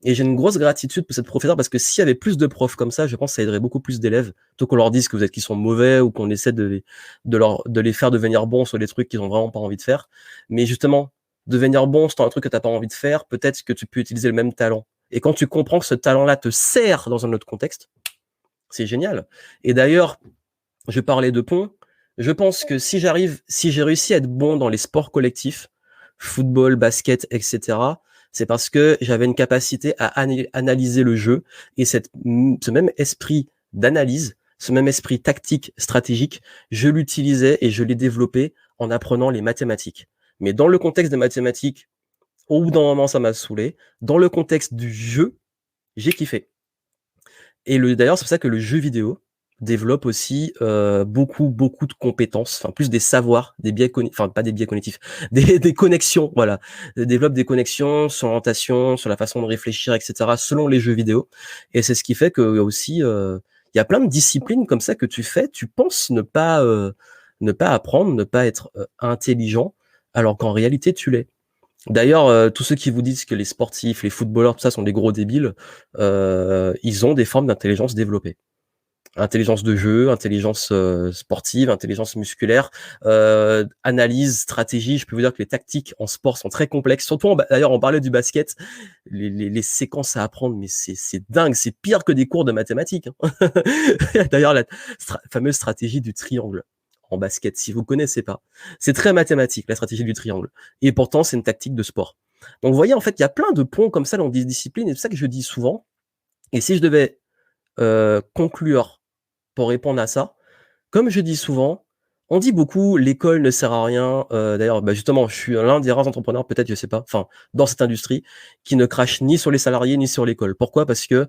Et j'ai une grosse gratitude pour cette professeure parce que s'il y avait plus de profs comme ça, je pense que ça aiderait beaucoup plus d'élèves. Plutôt qu'on leur dise qu'ils sont mauvais ou qu'on essaie de les faire devenir bons sur des trucs qu'ils ont vraiment pas envie de faire. Mais justement, Devenir bon sur un truc que tu as pas envie de faire, peut-être que tu peux utiliser le même talent. Et quand tu comprends que ce talent-là te sert dans un autre contexte, c'est génial. Et d'ailleurs, je parlais de pont. Je pense que si j'ai réussi à être bon dans les sports collectifs, football, basket, etc., c'est parce que j'avais une capacité à analyser le jeu et ce même esprit d'analyse, ce même esprit tactique, stratégique, je l'utilisais et je l'ai développé en apprenant les mathématiques. Mais dans le contexte des mathématiques, au bout d'un moment, ça m'a saoulé. Dans le contexte du jeu, j'ai kiffé. Et d'ailleurs, c'est pour ça que le jeu vidéo développe aussi beaucoup de compétences, enfin plus des savoirs, des biais enfin pas des biais cognitifs, des connexions, voilà. Développe des connexions sur l'orientation, sur la façon de réfléchir, etc. selon les jeux vidéo. Et c'est ce qui fait que aussi il y a plein de disciplines comme ça que tu fais, tu penses ne pas apprendre, ne pas être intelligent, alors qu'en réalité tu l'es. D'ailleurs, tous ceux qui vous disent que les sportifs, les footballeurs, tout ça sont des gros débiles, ils ont des formes d'intelligence développées. Intelligence de jeu, intelligence sportive, intelligence musculaire, analyse, stratégie. Je peux vous dire que les tactiques en sport sont très complexes. Surtout, d'ailleurs, on parlait du basket, les séquences à apprendre, mais c'est dingue, c'est pire que des cours de mathématiques. Hein. D'ailleurs, la fameuse stratégie du triangle en basket, si vous connaissez pas. C'est très mathématique, la stratégie du triangle. Et pourtant, c'est une tactique de sport. Donc, vous voyez, en fait, il y a plein de ponts comme ça dans des disciplines, et c'est ça que je dis souvent. Et si je devais conclure pour répondre à ça, comme je dis souvent, on dit beaucoup l'école ne sert à rien. D'ailleurs, justement, je suis l'un des rares entrepreneurs, peut-être, je sais pas, enfin, dans cette industrie, qui ne crache ni sur les salariés ni sur l'école. Pourquoi? Parce que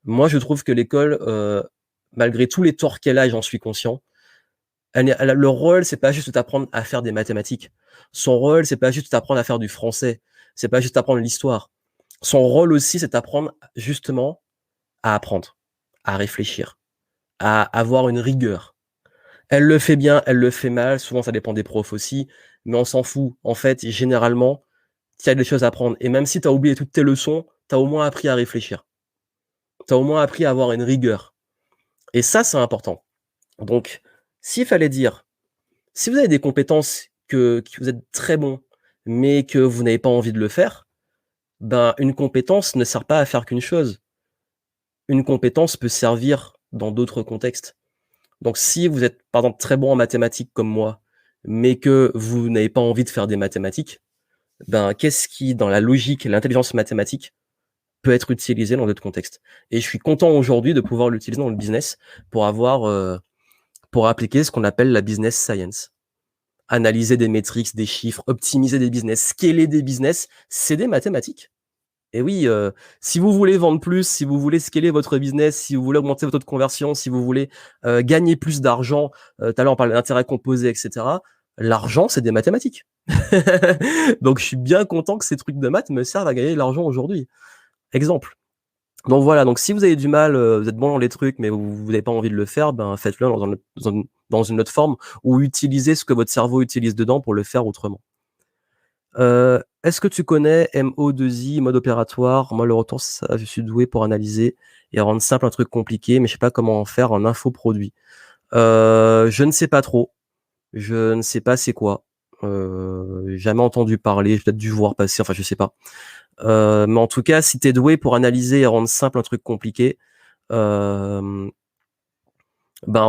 moi, je trouve que l'école, malgré tous les torts qu'elle a, et j'en suis conscient, le rôle, c'est pas juste de t'apprendre à faire des mathématiques. Son rôle, c'est pas juste de t'apprendre à faire du français. C'est pas juste d'apprendre l'histoire. Son rôle aussi, c'est d'apprendre justement à apprendre, à réfléchir, à avoir une rigueur. Elle le fait bien, elle le fait mal. Souvent, ça dépend des profs aussi, mais on s'en fout. En fait, généralement, tu as des choses à apprendre. Et même si tu as oublié toutes tes leçons, tu as au moins appris à réfléchir. Tu as au moins appris à avoir une rigueur. Et ça, c'est important. Donc, s'il fallait dire, si vous avez des compétences que vous êtes très bon, mais que vous n'avez pas envie de le faire, une compétence ne sert pas à faire qu'une chose. Une compétence peut servir dans d'autres contextes. Donc, si vous êtes, par exemple, très bon en mathématiques comme moi, mais que vous n'avez pas envie de faire des mathématiques, qu'est-ce qui, dans la logique et l'intelligence mathématique, peut être utilisé dans d'autres contextes? Et je suis content aujourd'hui de pouvoir l'utiliser dans le business pour appliquer ce qu'on appelle la business science. Analyser des métriques, des chiffres, optimiser des business, scaler des business, c'est des mathématiques. Et oui, si vous voulez vendre plus, si vous voulez scaler votre business, si vous voulez augmenter votre taux de conversion, si vous voulez gagner plus d'argent, tout à l'heure on parlait d'intérêt composé, etc. L'argent, c'est des mathématiques. Donc je suis bien content que ces trucs de maths me servent à gagner de l'argent aujourd'hui. Exemple. Donc voilà, donc si vous avez du mal, vous êtes bon dans les trucs, mais vous n'avez pas envie de le faire, faites-le dans une autre forme, ou utilisez ce que votre cerveau utilise dedans pour le faire autrement. Est-ce que tu connais MO2I, mode opératoire? Moi, le retour, ça, je suis doué pour analyser et rendre simple un truc compliqué, mais je sais pas comment en faire un infoproduit. Je ne sais pas trop. Je ne sais pas c'est quoi. Jamais entendu parler, j'ai peut-être dû voir passer, enfin je sais pas. Mais en tout cas, si tu es doué pour analyser et rendre simple un truc compliqué, en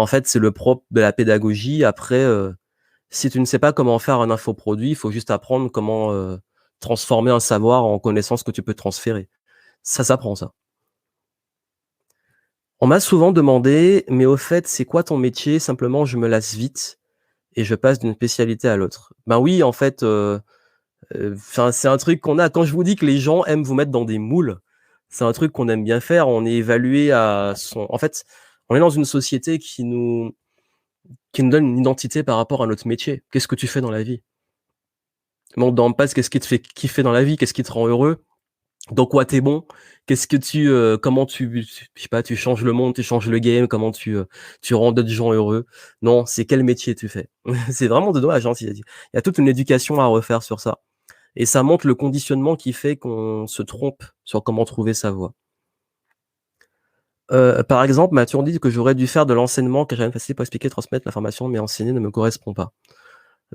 fait, c'est le propre de la pédagogie. Après, si tu ne sais pas comment faire un infoproduit, il faut juste apprendre comment transformer un savoir en connaissance que tu peux transférer. Ça s'apprend, ça. On m'a souvent demandé, mais au fait, c'est quoi ton métier? Simplement, je me lasse vite et je passe d'une spécialité à l'autre. Oui, en fait, c'est un truc qu'on a. Quand je vous dis que les gens aiment vous mettre dans des moules, c'est un truc qu'on aime bien faire. On est évalué à son. En fait, on est dans une société qui nous donne une identité par rapport à notre métier. Qu'est-ce que tu fais dans la vie? Mais on ne demande pas qu'est-ce qui te fait kiffer dans la vie, qu'est-ce qui te rend heureux, dans quoi t'es bon, qu'est-ce que comment je sais pas, tu changes le monde, tu changes le game, comment tu rends d'autres gens heureux. Non, c'est quel métier tu fais. C'est vraiment dommage. Hein, il y a toute une éducation à refaire sur ça. Et ça montre le conditionnement qui fait qu'on se trompe sur comment trouver sa voie. Par exemple, Mathieu dit que j'aurais dû faire de l'enseignement car j'avais une facilité pour expliquer, transmettre l'information, mais enseigner ne me correspond pas.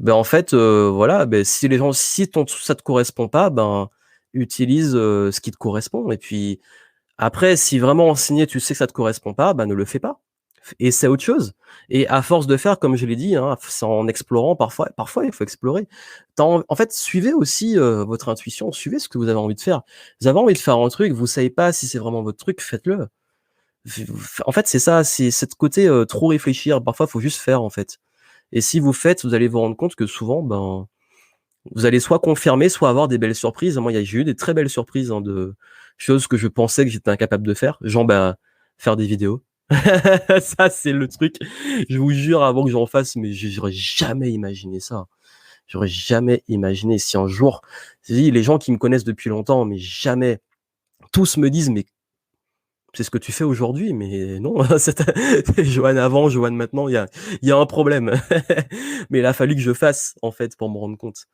En fait, voilà, si les gens si ton ça te correspond pas, utilise, ce qui te correspond et puis après si vraiment enseigner, tu sais que ça te correspond pas, ne le fais pas. Et c'est autre chose et à force de faire, comme je l'ai dit, hein, c'est en explorant parfois il faut explorer. Tu en fait, suivez aussi, votre intuition, suivez ce que vous avez envie de faire. Vous avez envie de faire un truc, vous savez pas si c'est vraiment votre truc, faites-le. En fait, c'est ça, c'est cette côté, trop réfléchir. Parfois, faut juste faire, en fait. Et si vous faites, vous allez vous rendre compte que souvent, vous allez soit confirmer, soit avoir des belles surprises. Moi, j'ai eu des très belles surprises, hein, de choses que je pensais que j'étais incapable de faire. Genre, faire des vidéos. Ça, c'est le truc. Je vous jure, avant que j'en fasse, mais j'aurais jamais imaginé ça. J'aurais jamais imaginé si un jour, les gens qui me connaissent depuis longtemps, mais jamais, tous me disent, mais c'est ce que tu fais aujourd'hui, mais non, c'est Johan avant, Johan maintenant, il y a un problème. Mais il a fallu que je fasse, en fait, pour me rendre compte.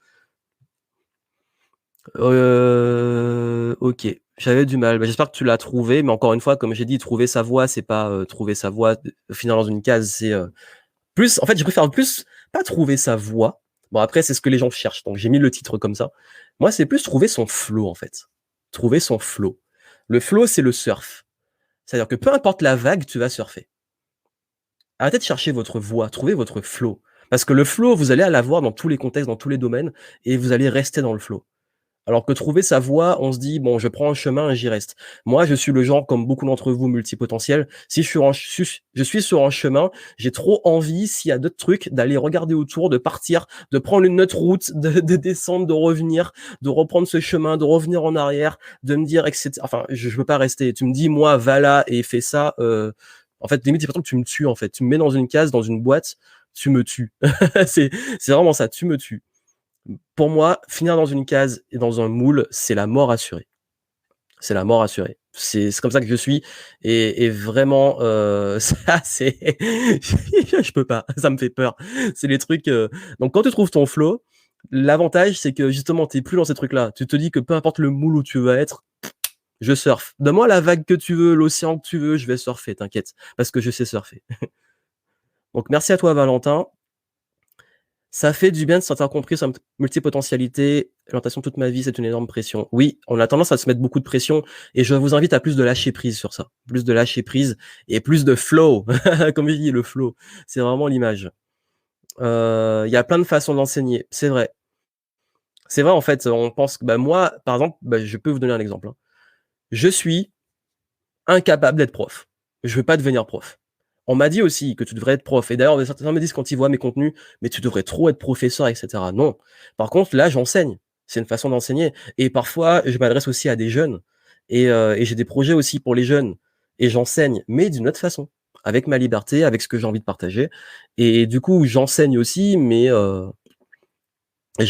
OK, j'avais du mal. J'espère que tu l'as trouvé, mais encore une fois, comme j'ai dit, trouver sa voie, c'est pas, trouver sa voie, finir dans une case, c'est, plus en fait, je préfère plus pas trouver sa voie. Bon, après, c'est ce que les gens cherchent, donc j'ai mis le titre comme ça. Moi, c'est plus trouver son flow, en fait. Trouver son flow. Le flow, c'est le surf. C'est-à-dire que peu importe la vague, tu vas surfer. Arrêtez de chercher votre voie, trouvez votre flow. Parce que le flow, vous allez l'avoir dans tous les contextes, dans tous les domaines, et vous allez rester dans le flow. Alors que trouver sa voie, on se dit: «Bon, je prends un chemin et j'y reste». Moi, je suis le genre, comme beaucoup d'entre vous multipotentiels, si je suis sur un chemin, j'ai trop envie, s'il y a d'autres trucs, d'aller regarder autour, de partir, de prendre une autre route, de descendre, de revenir, de reprendre ce chemin, de revenir en arrière, de me dire et enfin, je veux pas rester. Tu me dis: «Moi, va là et fais ça», en fait, limite, j'ai l'impression que tu me tues, en fait. Tu me mets dans une case, dans une boîte, tu me tues. C'est c'est vraiment ça, tu me tues. Pour moi, finir dans une case et dans un moule, c'est la mort assurée. C'est la mort assurée. C'est comme ça que je suis et vraiment, ça c'est je peux pas, ça me fait peur. C'est les trucs, donc quand tu trouves ton flow, l'avantage c'est que justement tu es plus dans ces trucs-là. Tu te dis que peu importe le moule où tu vas être, je surfe. Donne-moi la vague que tu veux, l'océan que tu veux, je vais surfer, t'inquiète, parce que je sais surfer. Donc merci à toi Valentin. Ça fait du bien de se sentir compris sa multipotentialité. L'orientation toute ma vie, c'est une énorme pression. Oui, on a tendance à se mettre beaucoup de pression et je vous invite à plus de lâcher prise sur ça. Plus de lâcher prise et plus de flow. Comme je dis, le flow, c'est vraiment l'image. Il y a plein de façons d'enseigner, c'est vrai. C'est vrai, en fait, on pense que, moi, par exemple, je peux vous donner un exemple, hein. Je suis incapable d'être prof. Je veux pas devenir prof. On m'a dit aussi que tu devrais être prof et d'ailleurs certains me disent quand ils voient mes contenus: «Mais tu devrais trop être professeur et cetera». Non. Par contre, là, j'enseigne. C'est une façon d'enseigner et parfois, je m'adresse aussi à des jeunes et j'ai des projets aussi pour les jeunes et j'enseigne, mais d'une autre façon, avec ma liberté, avec ce que j'ai envie de partager et du coup, j'enseigne aussi, mais je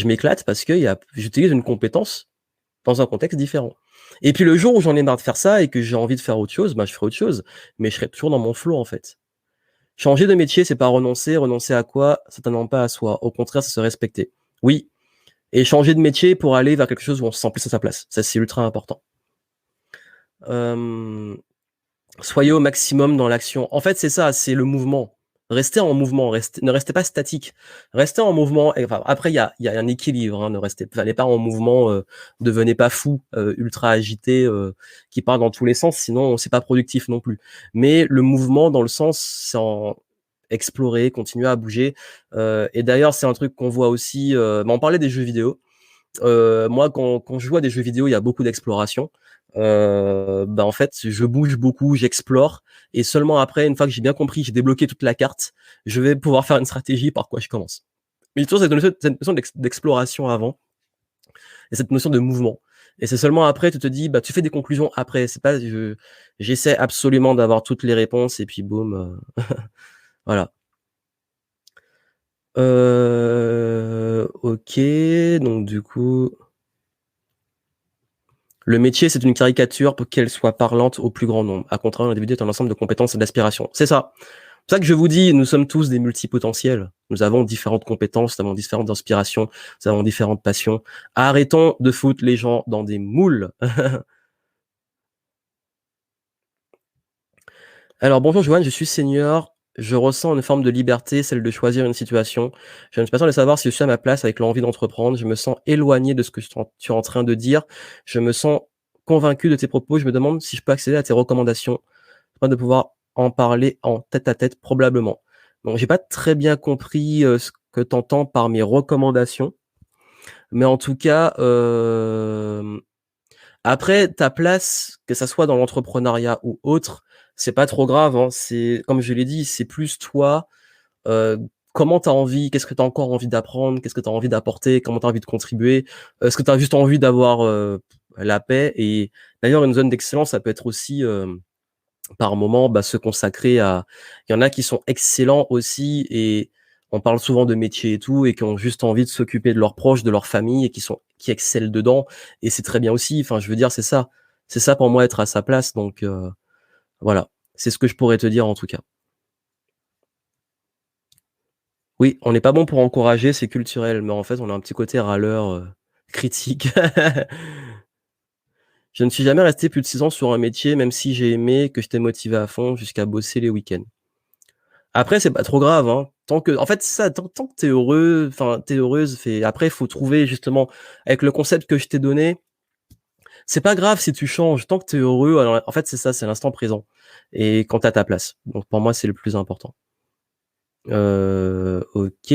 m'éclate parce que j'utilise une compétence dans un contexte différent. Et puis le jour où j'en ai marre de faire ça et que j'ai envie de faire autre chose, je ferai autre chose, mais je serai toujours dans mon flow, en fait. Changer de métier, c'est pas renoncer. Renoncer à quoi? Certainement pas à soi. Au contraire, c'est se respecter. Oui, et changer de métier pour aller vers quelque chose où on se sent plus à sa place. Ça, c'est ultra important. Hem Soyez au maximum dans l'action. En fait, c'est ça, c'est le mouvement. Restez en mouvement, ne restez pas statique. Restez en mouvement et enfin, après il y a un équilibre, hein, allez pas en mouvement, devenez pas fou, ultra agité, qui part dans tous les sens, sinon c'est pas productif non plus. Mais le mouvement dans le sens, sans explorer, continuer à bouger, et d'ailleurs, c'est un truc qu'on voit aussi, on parlait des jeux vidéo. Moi, quand je joue à des jeux vidéo, il y a beaucoup d'exploration. En fait, je bouge beaucoup, j'explore et seulement après, une fois que j'ai bien compris, j'ai débloqué toute la carte, je vais pouvoir faire une stratégie par quoi je commence. Mais toujours cette notion d'exploration avant et cette notion de mouvement et c'est seulement après, tu te dis, tu fais des conclusions après. C'est pas j'essaie absolument d'avoir toutes les réponses et puis boum, voilà. OK, donc du coup le métier, c'est une caricature pour qu'elle soit parlante au plus grand nombre. À contrario, l'individu est un ensemble de compétences et d'aspirations. C'est ça. C'est ça que je vous dis, nous sommes tous des multipotentiels. Nous avons différentes compétences, nous avons différentes inspirations, nous avons différentes passions. Arrêtons de foutre les gens dans des moules. Alors bonjour Joanne, je suis senior, Je ressens une forme de liberté, celle de choisir une situation. Je ne suis pas sûr de savoir si je suis à ma place avec l'envie d'entreprendre. Je me sens éloigné de ce que tu es en train de dire. Je me sens convaincu de tes propos. Je me demande si je peux accéder à tes recommandations afin de pouvoir en parler en tête-à-tête probablement. Donc j'ai pas très bien compris, ce que tu entends par mes recommandations, mais en tout cas, après ta place, que ça soit dans l'entrepreneuriat ou autre, c'est pas trop grave, hein. C'est comme je l'ai dit, c'est plus toi, Heu, comment tu as envie? Qu'est-ce que tu as encore envie d'apprendre? Qu'est-ce que tu as envie d'apporter? Comment tu as envie de contribuer? Est-ce que tu as juste envie d'avoir, la paix? Et d'ailleurs une zone d'excellence, ça peut être aussi, par moment, bah, se consacrer à il y en a qui sont excellents aussi et on parle souvent de métiers et tout et qui ont juste envie de s'occuper de leurs proches, de leur famille et qui excellent dedans et c'est très bien aussi. Enfin, je veux dire, c'est ça. C'est ça pour moi être à sa place donc voilà. C'est ce que je pourrais te dire en tout cas. Oui, on n'est pas bon pour encourager, c'est culturel, mais en fait, on a un petit côté râleur, critique. Je ne suis jamais resté plus de 6 ans sur un métier, même si j'ai aimé, que j'étais motivé à fond jusqu'à bosser les week-ends. Après, c'est pas trop grave, hein, tant que en fait, c'est ça, tant que tu es heureux, enfin, tu es heureuse, après, il faut trouver justement avec le concept que je t'ai donné, c'est pas grave si tu changes, tant que tu es heureux, alors en fait, c'est ça, c'est l'instant présent et quand tu as ta place. Donc pour moi, c'est le plus important. OK.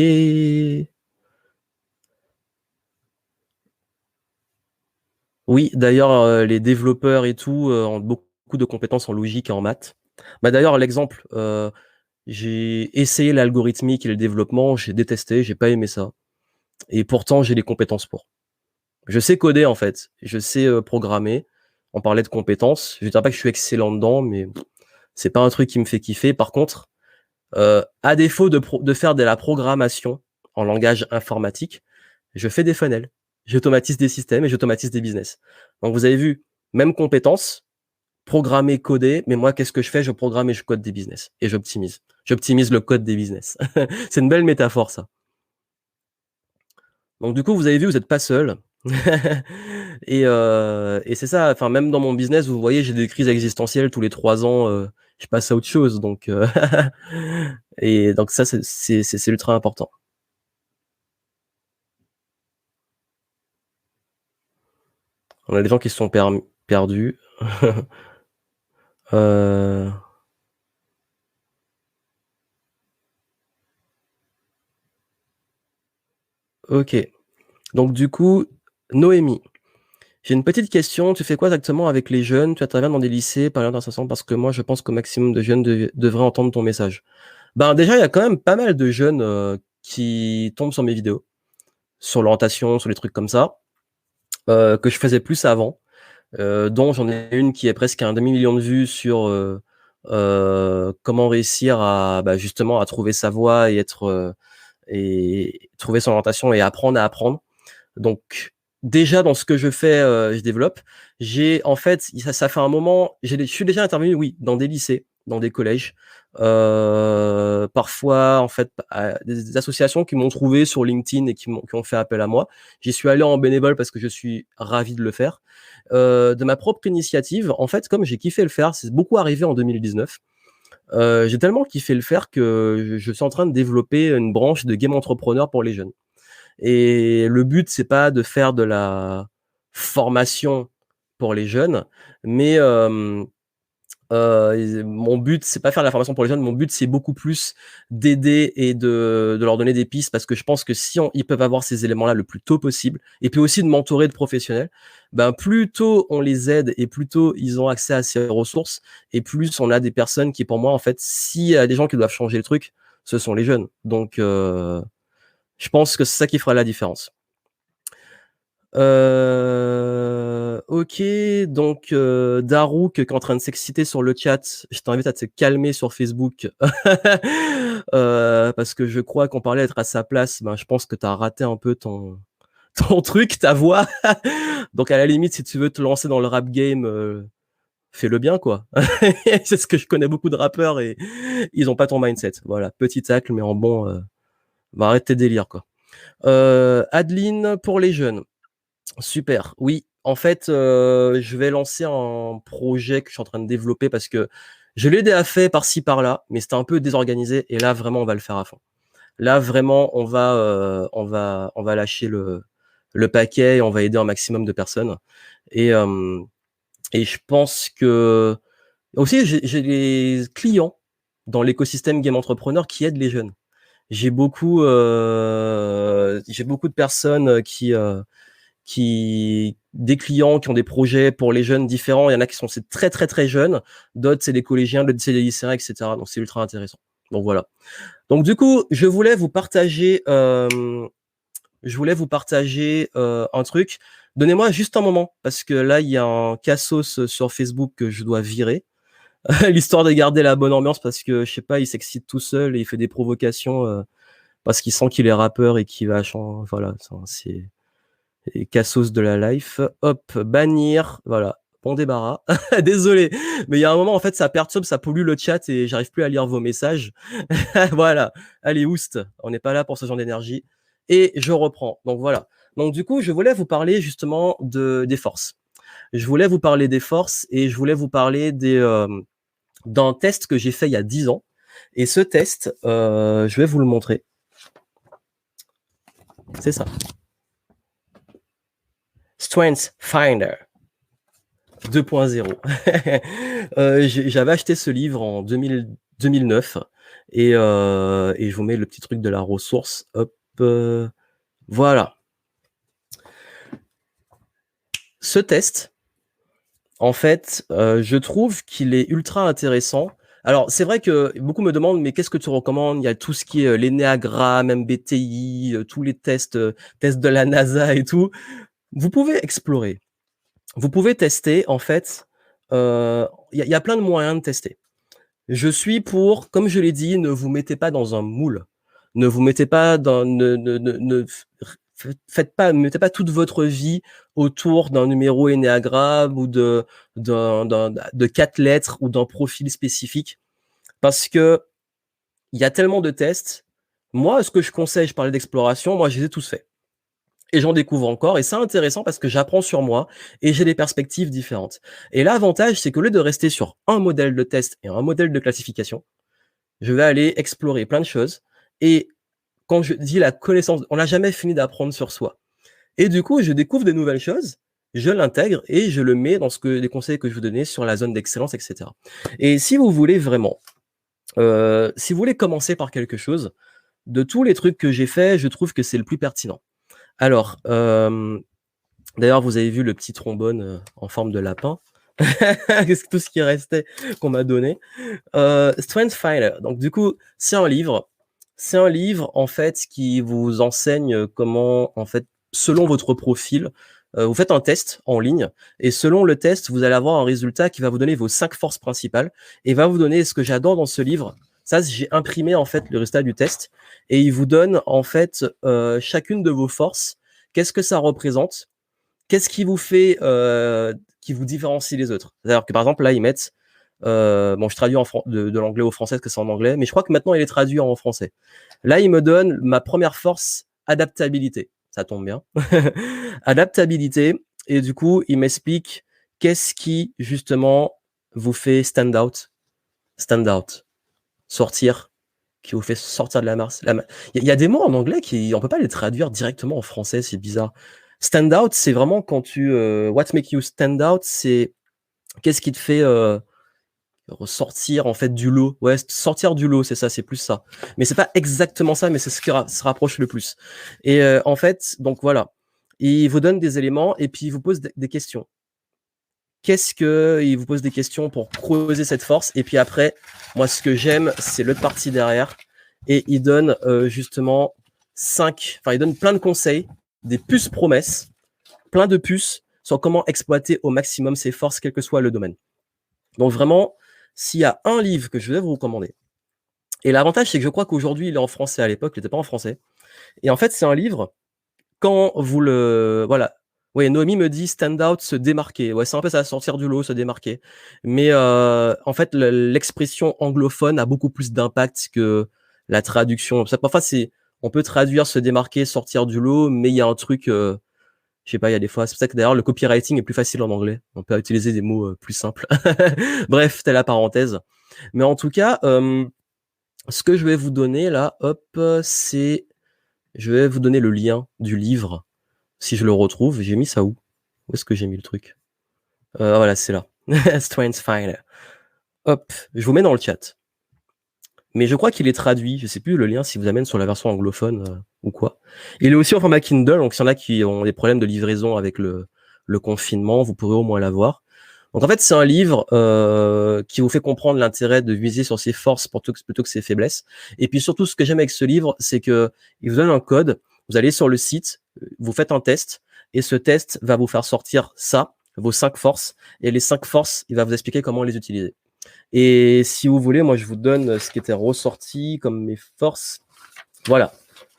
Oui, d'ailleurs, les développeurs et tout, ont beaucoup de compétences en logique et en maths. Bah, d'ailleurs, l'exemple, j'ai essayé l'algorithmique et le développement, j'ai détesté, j'ai pas aimé ça et pourtant j'ai les compétences pour. Je sais coder, en fait, je sais, programmer. On parlait de compétences, je dirais pas que je suis excellent dedans, mais c'est pas un truc qui me fait kiffer. Par contre, à défaut de faire de la programmation en langage informatique, je fais des funnels. J'automatise des systèmes et j'automatise des business. Donc vous avez vu, même compétence, programmer, coder, mais moi qu'est-ce que je fais? Je programme et je code des business et j'optimise. J'optimise le code des business. C'est une belle métaphore ça. Donc du coup, vous avez vu, vous êtes pas seul et c'est ça, enfin même dans mon business, vous voyez, j'ai des crises existentielles tous les 3 ans, je passe à autre chose donc et donc ça c'est ultra important. On a des gens qui se sont perdus. Heu, OK. Donc du coup, Noémie, j'ai une petite question. Tu fais quoi exactement avec les jeunes? Tu interviens dans des lycées, par exemple, dans parce que moi, je pense qu'au maximum de jeunes devraient entendre ton message. Ben, déjà, il y a quand même pas mal de jeunes, qui tombent sur mes vidéos, sur l'orientation, sur les trucs comme ça, que je faisais plus avant, dont j'en ai une qui est presque à un demi-million de vues sur, comment réussir à, bah, justement à trouver sa voie et trouver son orientation et apprendre à apprendre. Donc déjà dans ce que je fais, je développe. J'ai en fait, ça fait un moment, je suis déjà intervenu, oui, dans des lycées, dans des collèges, parfois en fait à des associations qui m'ont trouvé sur LinkedIn et qui ont fait appel à moi. J'y suis allé en bénévole parce que je suis ravi de le faire. De ma propre initiative, en fait, comme j'ai kiffé le faire, c'est beaucoup arrivé en 2019. J'ai tellement kiffé le faire que je suis en train de développer une branche de game entrepreneur pour les jeunes. Et le but, c'est pas de faire de la formation pour les jeunes, mais mon but, c'est pas faire de la formation pour les jeunes. Mon but, c'est beaucoup plus d'aider et de leur donner des pistes parce que je pense que si ils peuvent avoir ces éléments-là le plus tôt possible et puis aussi de mentorer de professionnels, ben, plus tôt on les aide et plus tôt ils ont accès à ces ressources et plus on a des personnes qui, pour moi, en fait, s'il y a des gens qui doivent changer le truc, ce sont les jeunes. Donc je pense que c'est ça qui fera la différence. OK, donc Darouk qui est en train de s'exciter sur le chat, je t'invite à te calmer sur Facebook, parce que je crois qu'on parlait d'être à sa place, ben, je pense que tu as raté un peu ton truc, ta voix. Donc à la limite, si tu veux te lancer dans le rap game, fais-le bien, quoi. C'est ce que je connais beaucoup de rappeurs et ils ont pas ton mindset. Voilà, petit tacle, mais en bon, bah, arrête tes délires, quoi. Adeline pour les jeunes. Super. Oui, en fait, je vais lancer un projet que je suis en train de développer parce que Je l'ai déjà fait par-ci par-là, mais c'était un peu désorganisé. Et là, vraiment, on va le faire à fond. Là, vraiment, on va lâcher le paquet et on va aider un maximum de personnes. Et, euh, et je pense que aussi, j'ai des clients dans l'écosystème game entrepreneur qui aident les jeunes. J'ai beaucoup de personnes qui des clients qui ont des projets pour les jeunes différents. Il y en a qui sont c'est très très très jeunes, d'autres c'est des collégiens, d'autres c'est des lycéens, etc. Donc c'est ultra intéressant. Donc voilà. Donc du coup, je voulais vous partager un truc. Donnez-moi juste un moment parce que là il y a un cassos sur Facebook que je dois virer. L'histoire de garder la bonne ambiance parce que je sais pas, il s'excite tout seul et il fait des provocations parce qu'il sent qu'il est rappeur et qu'il va changer. Voilà, c'est et cassos de la life. Hop, bannir, voilà. Bon débarras. Désolé, mais il y a un moment en fait ça perturbe, ça pollue le chat et j'arrive plus à lire vos messages. Voilà. Allez, oust, on n'est pas là pour ce genre d'énergie. Et je reprends. Donc voilà. Donc du coup, je voulais vous parler justement des forces. Je voulais vous parler des forces et je voulais vous parler d'un test que j'ai fait il y a 10 ans. Et ce test, je vais vous le montrer. C'est ça. Strength Finder 2.0. J'avais acheté ce livre en 2009 et je vous mets le petit truc de la ressource. Hop, voilà. Ce test, en fait, je trouve qu'il est ultra intéressant. Alors, c'est vrai que beaucoup me demandent, mais qu'est-ce que tu recommandes? Il y a tout ce qui est l'énéagramme, MBTI, tous les tests de la NASA et tout. Vous pouvez explorer. Vous pouvez tester, en fait, il y a plein de moyens de tester. Je suis pour, comme je l'ai dit, ne vous mettez pas dans un moule. Ne vous mettez pas dans, mettez pas toute votre vie autour d'un numéro énéagramme ou de 4 lettres ou d'un profil spécifique. Parce que il y a tellement de tests. Moi, ce que je conseille, je parlais d'exploration, moi, je les ai tous faits. Et j'en découvre encore, et c'est intéressant parce que j'apprends sur moi et j'ai des perspectives différentes. Et l'avantage, c'est qu'au lieu de rester sur un modèle de test et un modèle de classification, je vais aller explorer plein de choses. Et quand je dis la connaissance, on n'a jamais fini d'apprendre sur soi. Et du coup, je découvre des nouvelles choses, je l'intègre et je le mets dans les conseils que je vous donnais sur la zone d'excellence, etc. Et si vous voulez vraiment, si vous voulez commencer par quelque chose, de tous les trucs que j'ai fait, je trouve que c'est le plus pertinent. Alors, d'ailleurs, vous avez vu le petit trombone en forme de lapin. C'est tout ce qui restait qu'on m'a donné. Strength Finder. Donc, du coup, c'est un livre. C'est un livre, en fait, qui vous enseigne comment, en fait, selon votre profil, vous faites un test en ligne. Et selon le test, vous allez avoir un résultat qui va vous donner vos 5 forces principales. Et va vous donner ce que j'adore dans ce livre. Ça, j'ai imprimé, en fait, le résultat du test. Et il vous donne, en fait, chacune de vos forces. Qu'est-ce que ça représente? Qu'est-ce qui vous fait, qui vous différencie les autres? C'est-à-dire que, par exemple, là, ils mettent, bon, je traduis de l'anglais au français parce que c'est en anglais, mais je crois que maintenant, il est traduit en français. Là, il me donne ma première force, adaptabilité. Ça tombe bien. Adaptabilité. Et du coup, il m'explique qu'est-ce qui, justement, vous fait stand out. Stand out. Sortir. Qui vous fait sortir de la masse. Il y a des mots en anglais on peut pas les traduire directement en français, c'est bizarre. Stand out, c'est vraiment quand what make you stand out, c'est qu'est-ce qui te fait ressortir en fait du lot. Ouais, sortir du lot, c'est ça, c'est plus ça. Mais c'est pas exactement ça, mais c'est ce qui se rapproche le plus. Et en fait, donc voilà, il vous donne des éléments et puis il vous pose des questions. Il vous pose des questions pour creuser cette force. Et puis après, moi, ce que j'aime, c'est l'autre partie derrière. Et il donne justement il donne plein de conseils, des puces promesses, plein de puces sur comment exploiter au maximum ses forces, quel que soit le domaine. Donc vraiment, s'il y a un livre que je vais vous recommander, et l'avantage, c'est que je crois qu'aujourd'hui, il est en français. À l'époque, il n'était pas en français. Et en fait, c'est un livre, quand vous voilà. Oui, Noémie me dit stand out, se démarquer. Ouais, c'est un peu ça, sortir du lot, se démarquer. Mais en fait, l'expression anglophone a beaucoup plus d'impact que la traduction. Parfois, on peut traduire se démarquer, sortir du lot, mais il y a un truc, je sais pas, il y a des fois, c'est pour ça que d'ailleurs le copywriting est plus facile en anglais. On peut utiliser des mots plus simples. Bref, c'était la parenthèse. Mais en tout cas, ce que je vais vous donner là, hop, c'est... Je vais vous donner le lien du livre, si je le retrouve. J'ai mis ça où? Où est-ce que j'ai mis le truc? Voilà, c'est là. Strength Finder. Hop, je vous mets dans le chat. Mais je crois qu'il est traduit. Je sais plus le lien si vous amène sur la version anglophone ou quoi. Il est aussi en format Kindle, donc s'il y en a qui ont des problèmes de livraison avec le confinement, vous pourrez au moins l'avoir. Donc en fait, c'est un livre qui vous fait comprendre l'intérêt de viser sur ses forces plutôt que ses faiblesses. Et puis surtout, ce que j'aime avec ce livre, c'est que il vous donne un code. Vous allez sur le site, vous faites un test, et ce test va vous faire sortir ça, vos 5 forces. Et les 5 forces, il va vous expliquer comment les utiliser. Et si vous voulez, moi, je vous donne ce qui était ressorti comme mes forces. Voilà.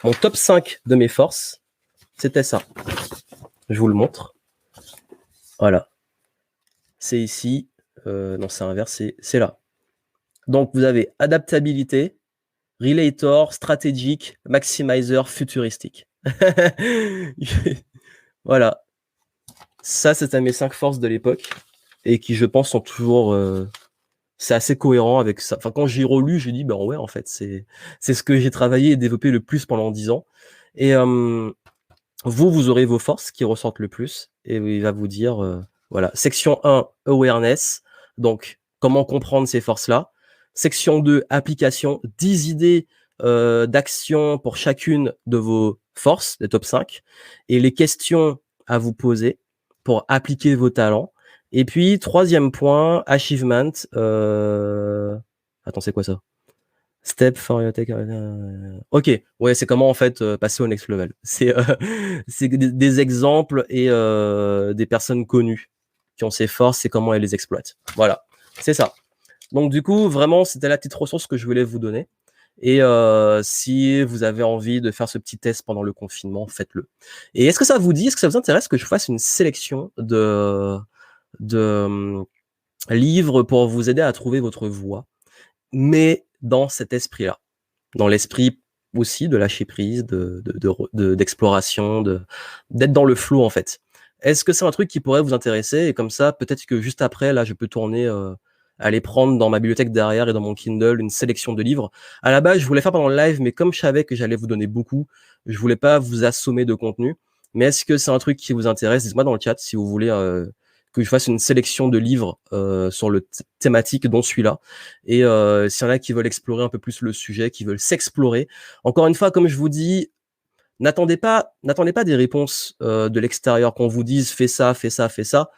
Mon top 5 de mes forces, c'était ça. Je vous le montre. Voilà. C'est ici. Non, c'est inversé. C'est là. Donc, vous avez adaptabilité, relator, stratégique, maximizer, futuristique. Voilà. Ça, c'était mes 5 forces de l'époque et qui, je pense, sont toujours... c'est assez cohérent avec ça. Enfin, quand j'ai relu, j'ai dit, ben ouais, en fait, c'est ce que j'ai travaillé et développé le plus pendant 10 ans. Et vous aurez vos forces qui ressortent le plus. Et il va vous dire, voilà, section 1, awareness. Donc, comment comprendre ces forces-là. Section 2, application, 10 idées d'action pour chacune de vos forces, les top 5. Et les questions à vous poser pour appliquer vos talents. Et puis, troisième point, achievement. Attends, c'est quoi ça? Step for your tech. Ok, ouais, c'est comment en fait passer au next level. C'est des exemples et des personnes connues qui ont ces forces et comment elles les exploitent. Voilà, c'est ça. Donc du coup, vraiment, c'était la petite ressource que je voulais vous donner. Et si vous avez envie de faire ce petit test pendant le confinement, faites-le. Et est-ce que ça vous dit, est-ce que ça vous intéresse que je fasse une sélection de livres pour vous aider à trouver votre voie, mais dans cet esprit-là, dans l'esprit aussi de lâcher prise, d'exploration, d'être dans le flow en fait. Est-ce que c'est un truc qui pourrait vous intéresser? Et comme ça, peut-être que juste après, là, je peux tourner, aller prendre dans ma bibliothèque derrière et dans mon Kindle une sélection de livres. À la base, je voulais faire pendant le live, mais comme je savais que j'allais vous donner beaucoup, je voulais pas vous assommer de contenu. Mais est-ce que c'est un truc qui vous intéresse? Dites-moi dans le chat si vous voulez que je fasse une sélection de livres sur le thématique dont celui-là. Et s'il y en a qui veulent explorer un peu plus le sujet, qui veulent s'explorer. Encore une fois, comme je vous dis, n'attendez pas des réponses de l'extérieur qu'on vous dise fais ça, fais ça, fais ça.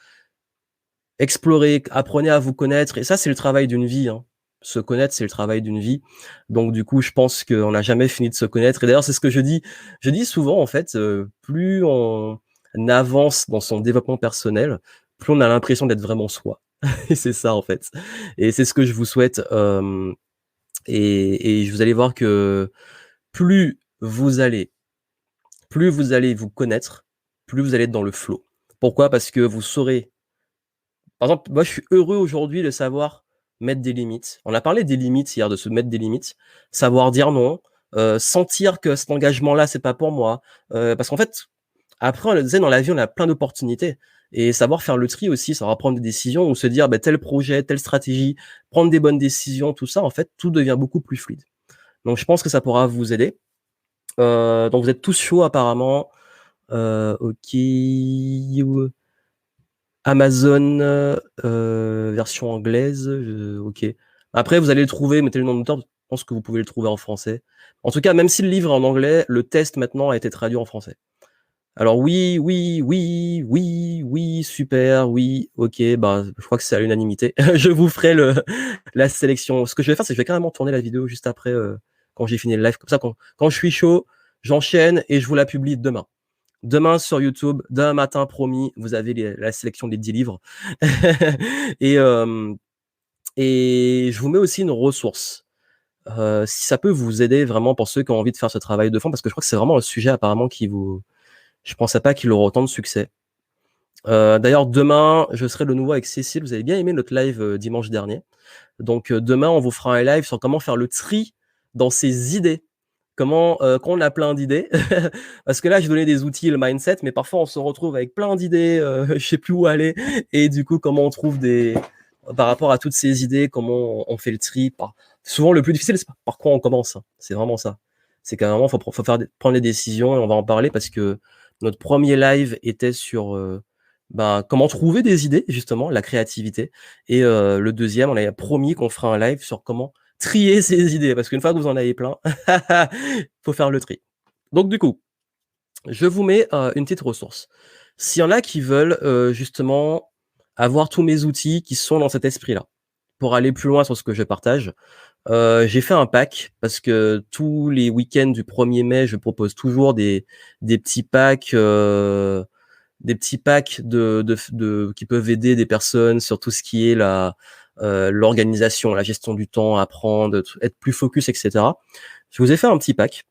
Explorez, apprenez à vous connaître. Et ça, c'est le travail d'une vie. Hein. Se connaître, c'est le travail d'une vie. Donc, du coup, je pense qu'on n'a jamais fini de se connaître. Et d'ailleurs, c'est ce que je dis. Je dis souvent, en fait, plus on avance dans son développement personnel, plus on a l'impression d'être vraiment soi. Et c'est ça, en fait. Et c'est ce que je vous souhaite. Et vous allez voir que plus vous allez vous connaître, plus vous allez être dans le flow. Pourquoi? Parce que vous saurez... Par exemple, moi, je suis heureux aujourd'hui de savoir mettre des limites. On a parlé des limites hier, de se mettre des limites, savoir dire non, sentir que cet engagement-là, c'est pas pour moi. Parce qu'en fait, après, on le disait, dans la vie, on a plein d'opportunités. Et savoir faire le tri aussi, savoir prendre des décisions ou se dire, bah, tel projet, telle stratégie, prendre des bonnes décisions, tout ça, en fait, tout devient beaucoup plus fluide. Donc, je pense que ça pourra vous aider. Donc, vous êtes tous chauds, apparemment. Ok. Amazon, version anglaise, ok. Après, vous allez le trouver, mettez le nom d'auteur, je pense que vous pouvez le trouver en français. En tout cas, même si le livre est en anglais, le test maintenant a été traduit en français. Alors oui, super, oui, ok, bah, je crois que c'est à l'unanimité. Je vous ferai la sélection. Ce que je vais faire, c'est que je vais carrément tourner la vidéo juste après, quand j'ai fini le live. Comme ça, quand je suis chaud, j'enchaîne et je vous la publie demain. Demain sur YouTube, demain matin, promis, vous avez la sélection des 10 livres. et je vous mets aussi une ressource. Si ça peut vous aider vraiment pour ceux qui ont envie de faire ce travail de fond, parce que je crois que c'est vraiment un sujet apparemment qui vous... Je pensais pas qu'il aurait autant de succès. D'ailleurs, demain, je serai de nouveau avec Cécile. Vous avez bien aimé notre live dimanche dernier. Donc demain, on vous fera un live sur comment faire le tri dans ces idées. Comment, quand on a plein d'idées, parce que là, j'ai donné des outils, le mindset, mais parfois on se retrouve avec plein d'idées, je sais plus où aller, et du coup, comment on trouve des par rapport à toutes ces idées, comment on fait le tri. Souvent, le plus difficile, c'est par quoi on commence, hein. C'est vraiment ça. C'est qu'à un moment, faut prendre les décisions et on va en parler parce que notre premier live était sur comment trouver des idées, justement, la créativité. Et le deuxième, on avait promis qu'on ferait un live sur comment trier ces idées. Parce qu'une fois que vous en avez plein, faut faire le tri. Donc du coup, je vous mets une petite ressource. S'il y en a qui veulent justement avoir tous mes outils qui sont dans cet esprit-là, pour aller plus loin sur ce que je partage, j'ai fait un pack parce que tous les week-ends du 1er mai, je propose toujours des petits packs, qui peuvent aider des personnes sur tout ce qui est l'organisation, la gestion du temps, apprendre, être plus focus, etc. Je vous ai fait un petit pack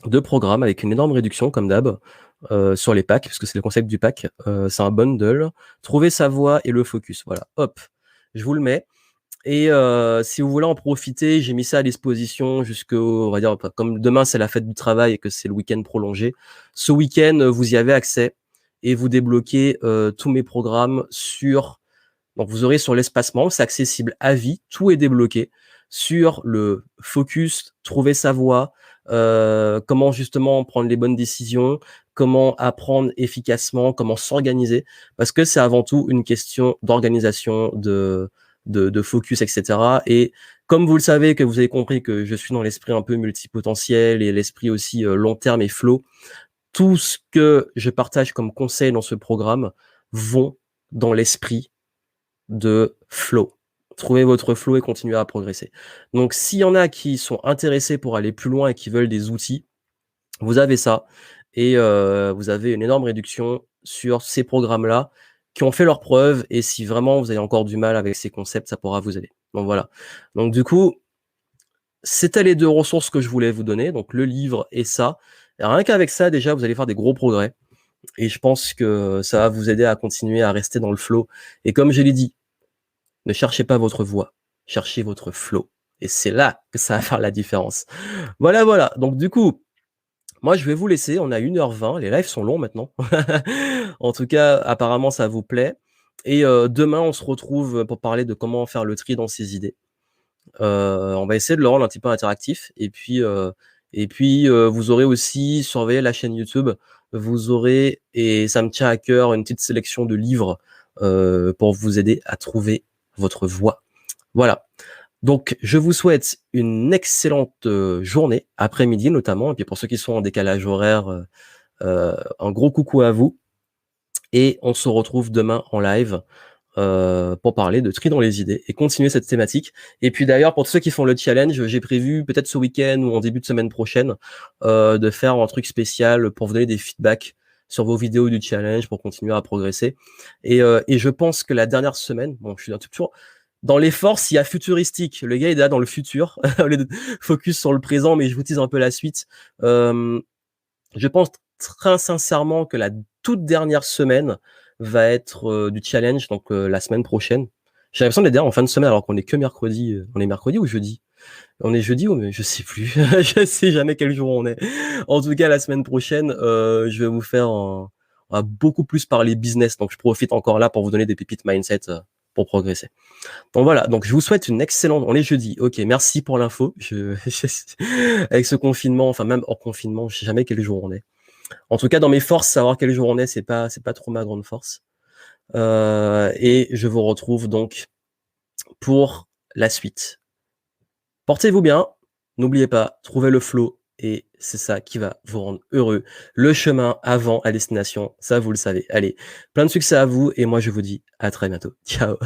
de programmes avec une énorme réduction comme d'hab sur les packs, parce que c'est le concept du pack. C'est un bundle. Trouver sa voie et le focus. Voilà, hop, je vous le mets. Et si vous voulez en profiter, j'ai mis ça à disposition jusqu'au, on va dire, comme demain c'est la fête du travail et que c'est le week-end prolongé. Ce week-end, vous y avez accès et vous débloquez tous mes programmes donc vous aurez sur l'espace membre, c'est accessible à vie, tout est débloqué sur le focus, trouver sa voie, comment justement prendre les bonnes décisions, comment apprendre efficacement, comment s'organiser, parce que c'est avant tout une question d'organisation, de focus, etc. Et comme vous le savez, que vous avez compris que je suis dans l'esprit un peu multipotentiel et l'esprit aussi long terme et flow, tout ce que je partage comme conseil dans ce programme vont dans l'esprit de flow. Trouvez votre flow et continuez à progresser. Donc, s'il y en a qui sont intéressés pour aller plus loin et qui veulent des outils, vous avez ça. Et vous avez une énorme réduction sur ces programmes-là qui ont fait leurs preuves. Et si vraiment vous avez encore du mal avec ces concepts, ça pourra vous aider. Donc voilà. Donc du coup, c'était les deux ressources que je voulais vous donner. Donc le livre et ça. Et rien qu'avec ça, déjà, vous allez faire des gros progrès. Et je pense que ça va vous aider à continuer à rester dans le flow. Et comme je l'ai dit, ne cherchez pas votre voie, cherchez votre flow. Et c'est là que ça va faire la différence. Voilà, voilà. Donc du coup, moi je vais vous laisser. On a 1h20. Les lives sont longs maintenant. En tout cas, apparemment, ça vous plaît. Et demain, on se retrouve pour parler de comment faire le tri dans ses idées. On va essayer de le rendre un petit peu interactif. Et puis, vous aurez aussi surveillé la chaîne YouTube. Vous aurez, et ça me tient à cœur, une petite sélection de livres pour vous aider à trouver votre voie. Voilà. Donc, je vous souhaite une excellente journée, après-midi notamment. Et puis pour ceux qui sont en décalage horaire, un gros coucou à vous. Et on se retrouve demain en live pour parler de tri dans les idées et continuer cette thématique. Et puis d'ailleurs, pour tous ceux qui font le challenge, j'ai prévu peut-être ce week-end ou en début de semaine prochaine de faire un truc spécial pour vous donner des feedbacks sur vos vidéos du challenge pour continuer à progresser. Et je pense que la dernière semaine, bon, je suis toujours dans les forces, il y a futuristique. Le gars est là dans le futur, au lieu de focus sur le présent, mais je vous tease un peu la suite. Je pense très sincèrement que la toute dernière semaine va être du challenge, donc la semaine prochaine. J'ai l'impression d'être en fin de semaine alors qu'on est que mercredi. On est mercredi ou jeudi? On est jeudi ou mais je sais plus. Je sais jamais quel jour on est. En tout cas, la semaine prochaine, je vais vous faire beaucoup plus parler business. Donc je profite encore là pour vous donner des pépites mindset pour progresser. Donc voilà, donc je vous souhaite une excellente... On est jeudi, ok, merci pour l'info. Avec ce confinement, enfin même hors confinement, je sais jamais quel jour on est. En tout cas, dans mes forces, savoir quel jour on est, c'est pas trop ma grande force. Et je vous retrouve donc pour la suite. Portez-vous bien, n'oubliez pas, trouvez le flow et c'est ça qui va vous rendre heureux. Le chemin avant la destination, ça vous le savez. Allez, plein de succès à vous et moi je vous dis à très bientôt. Ciao.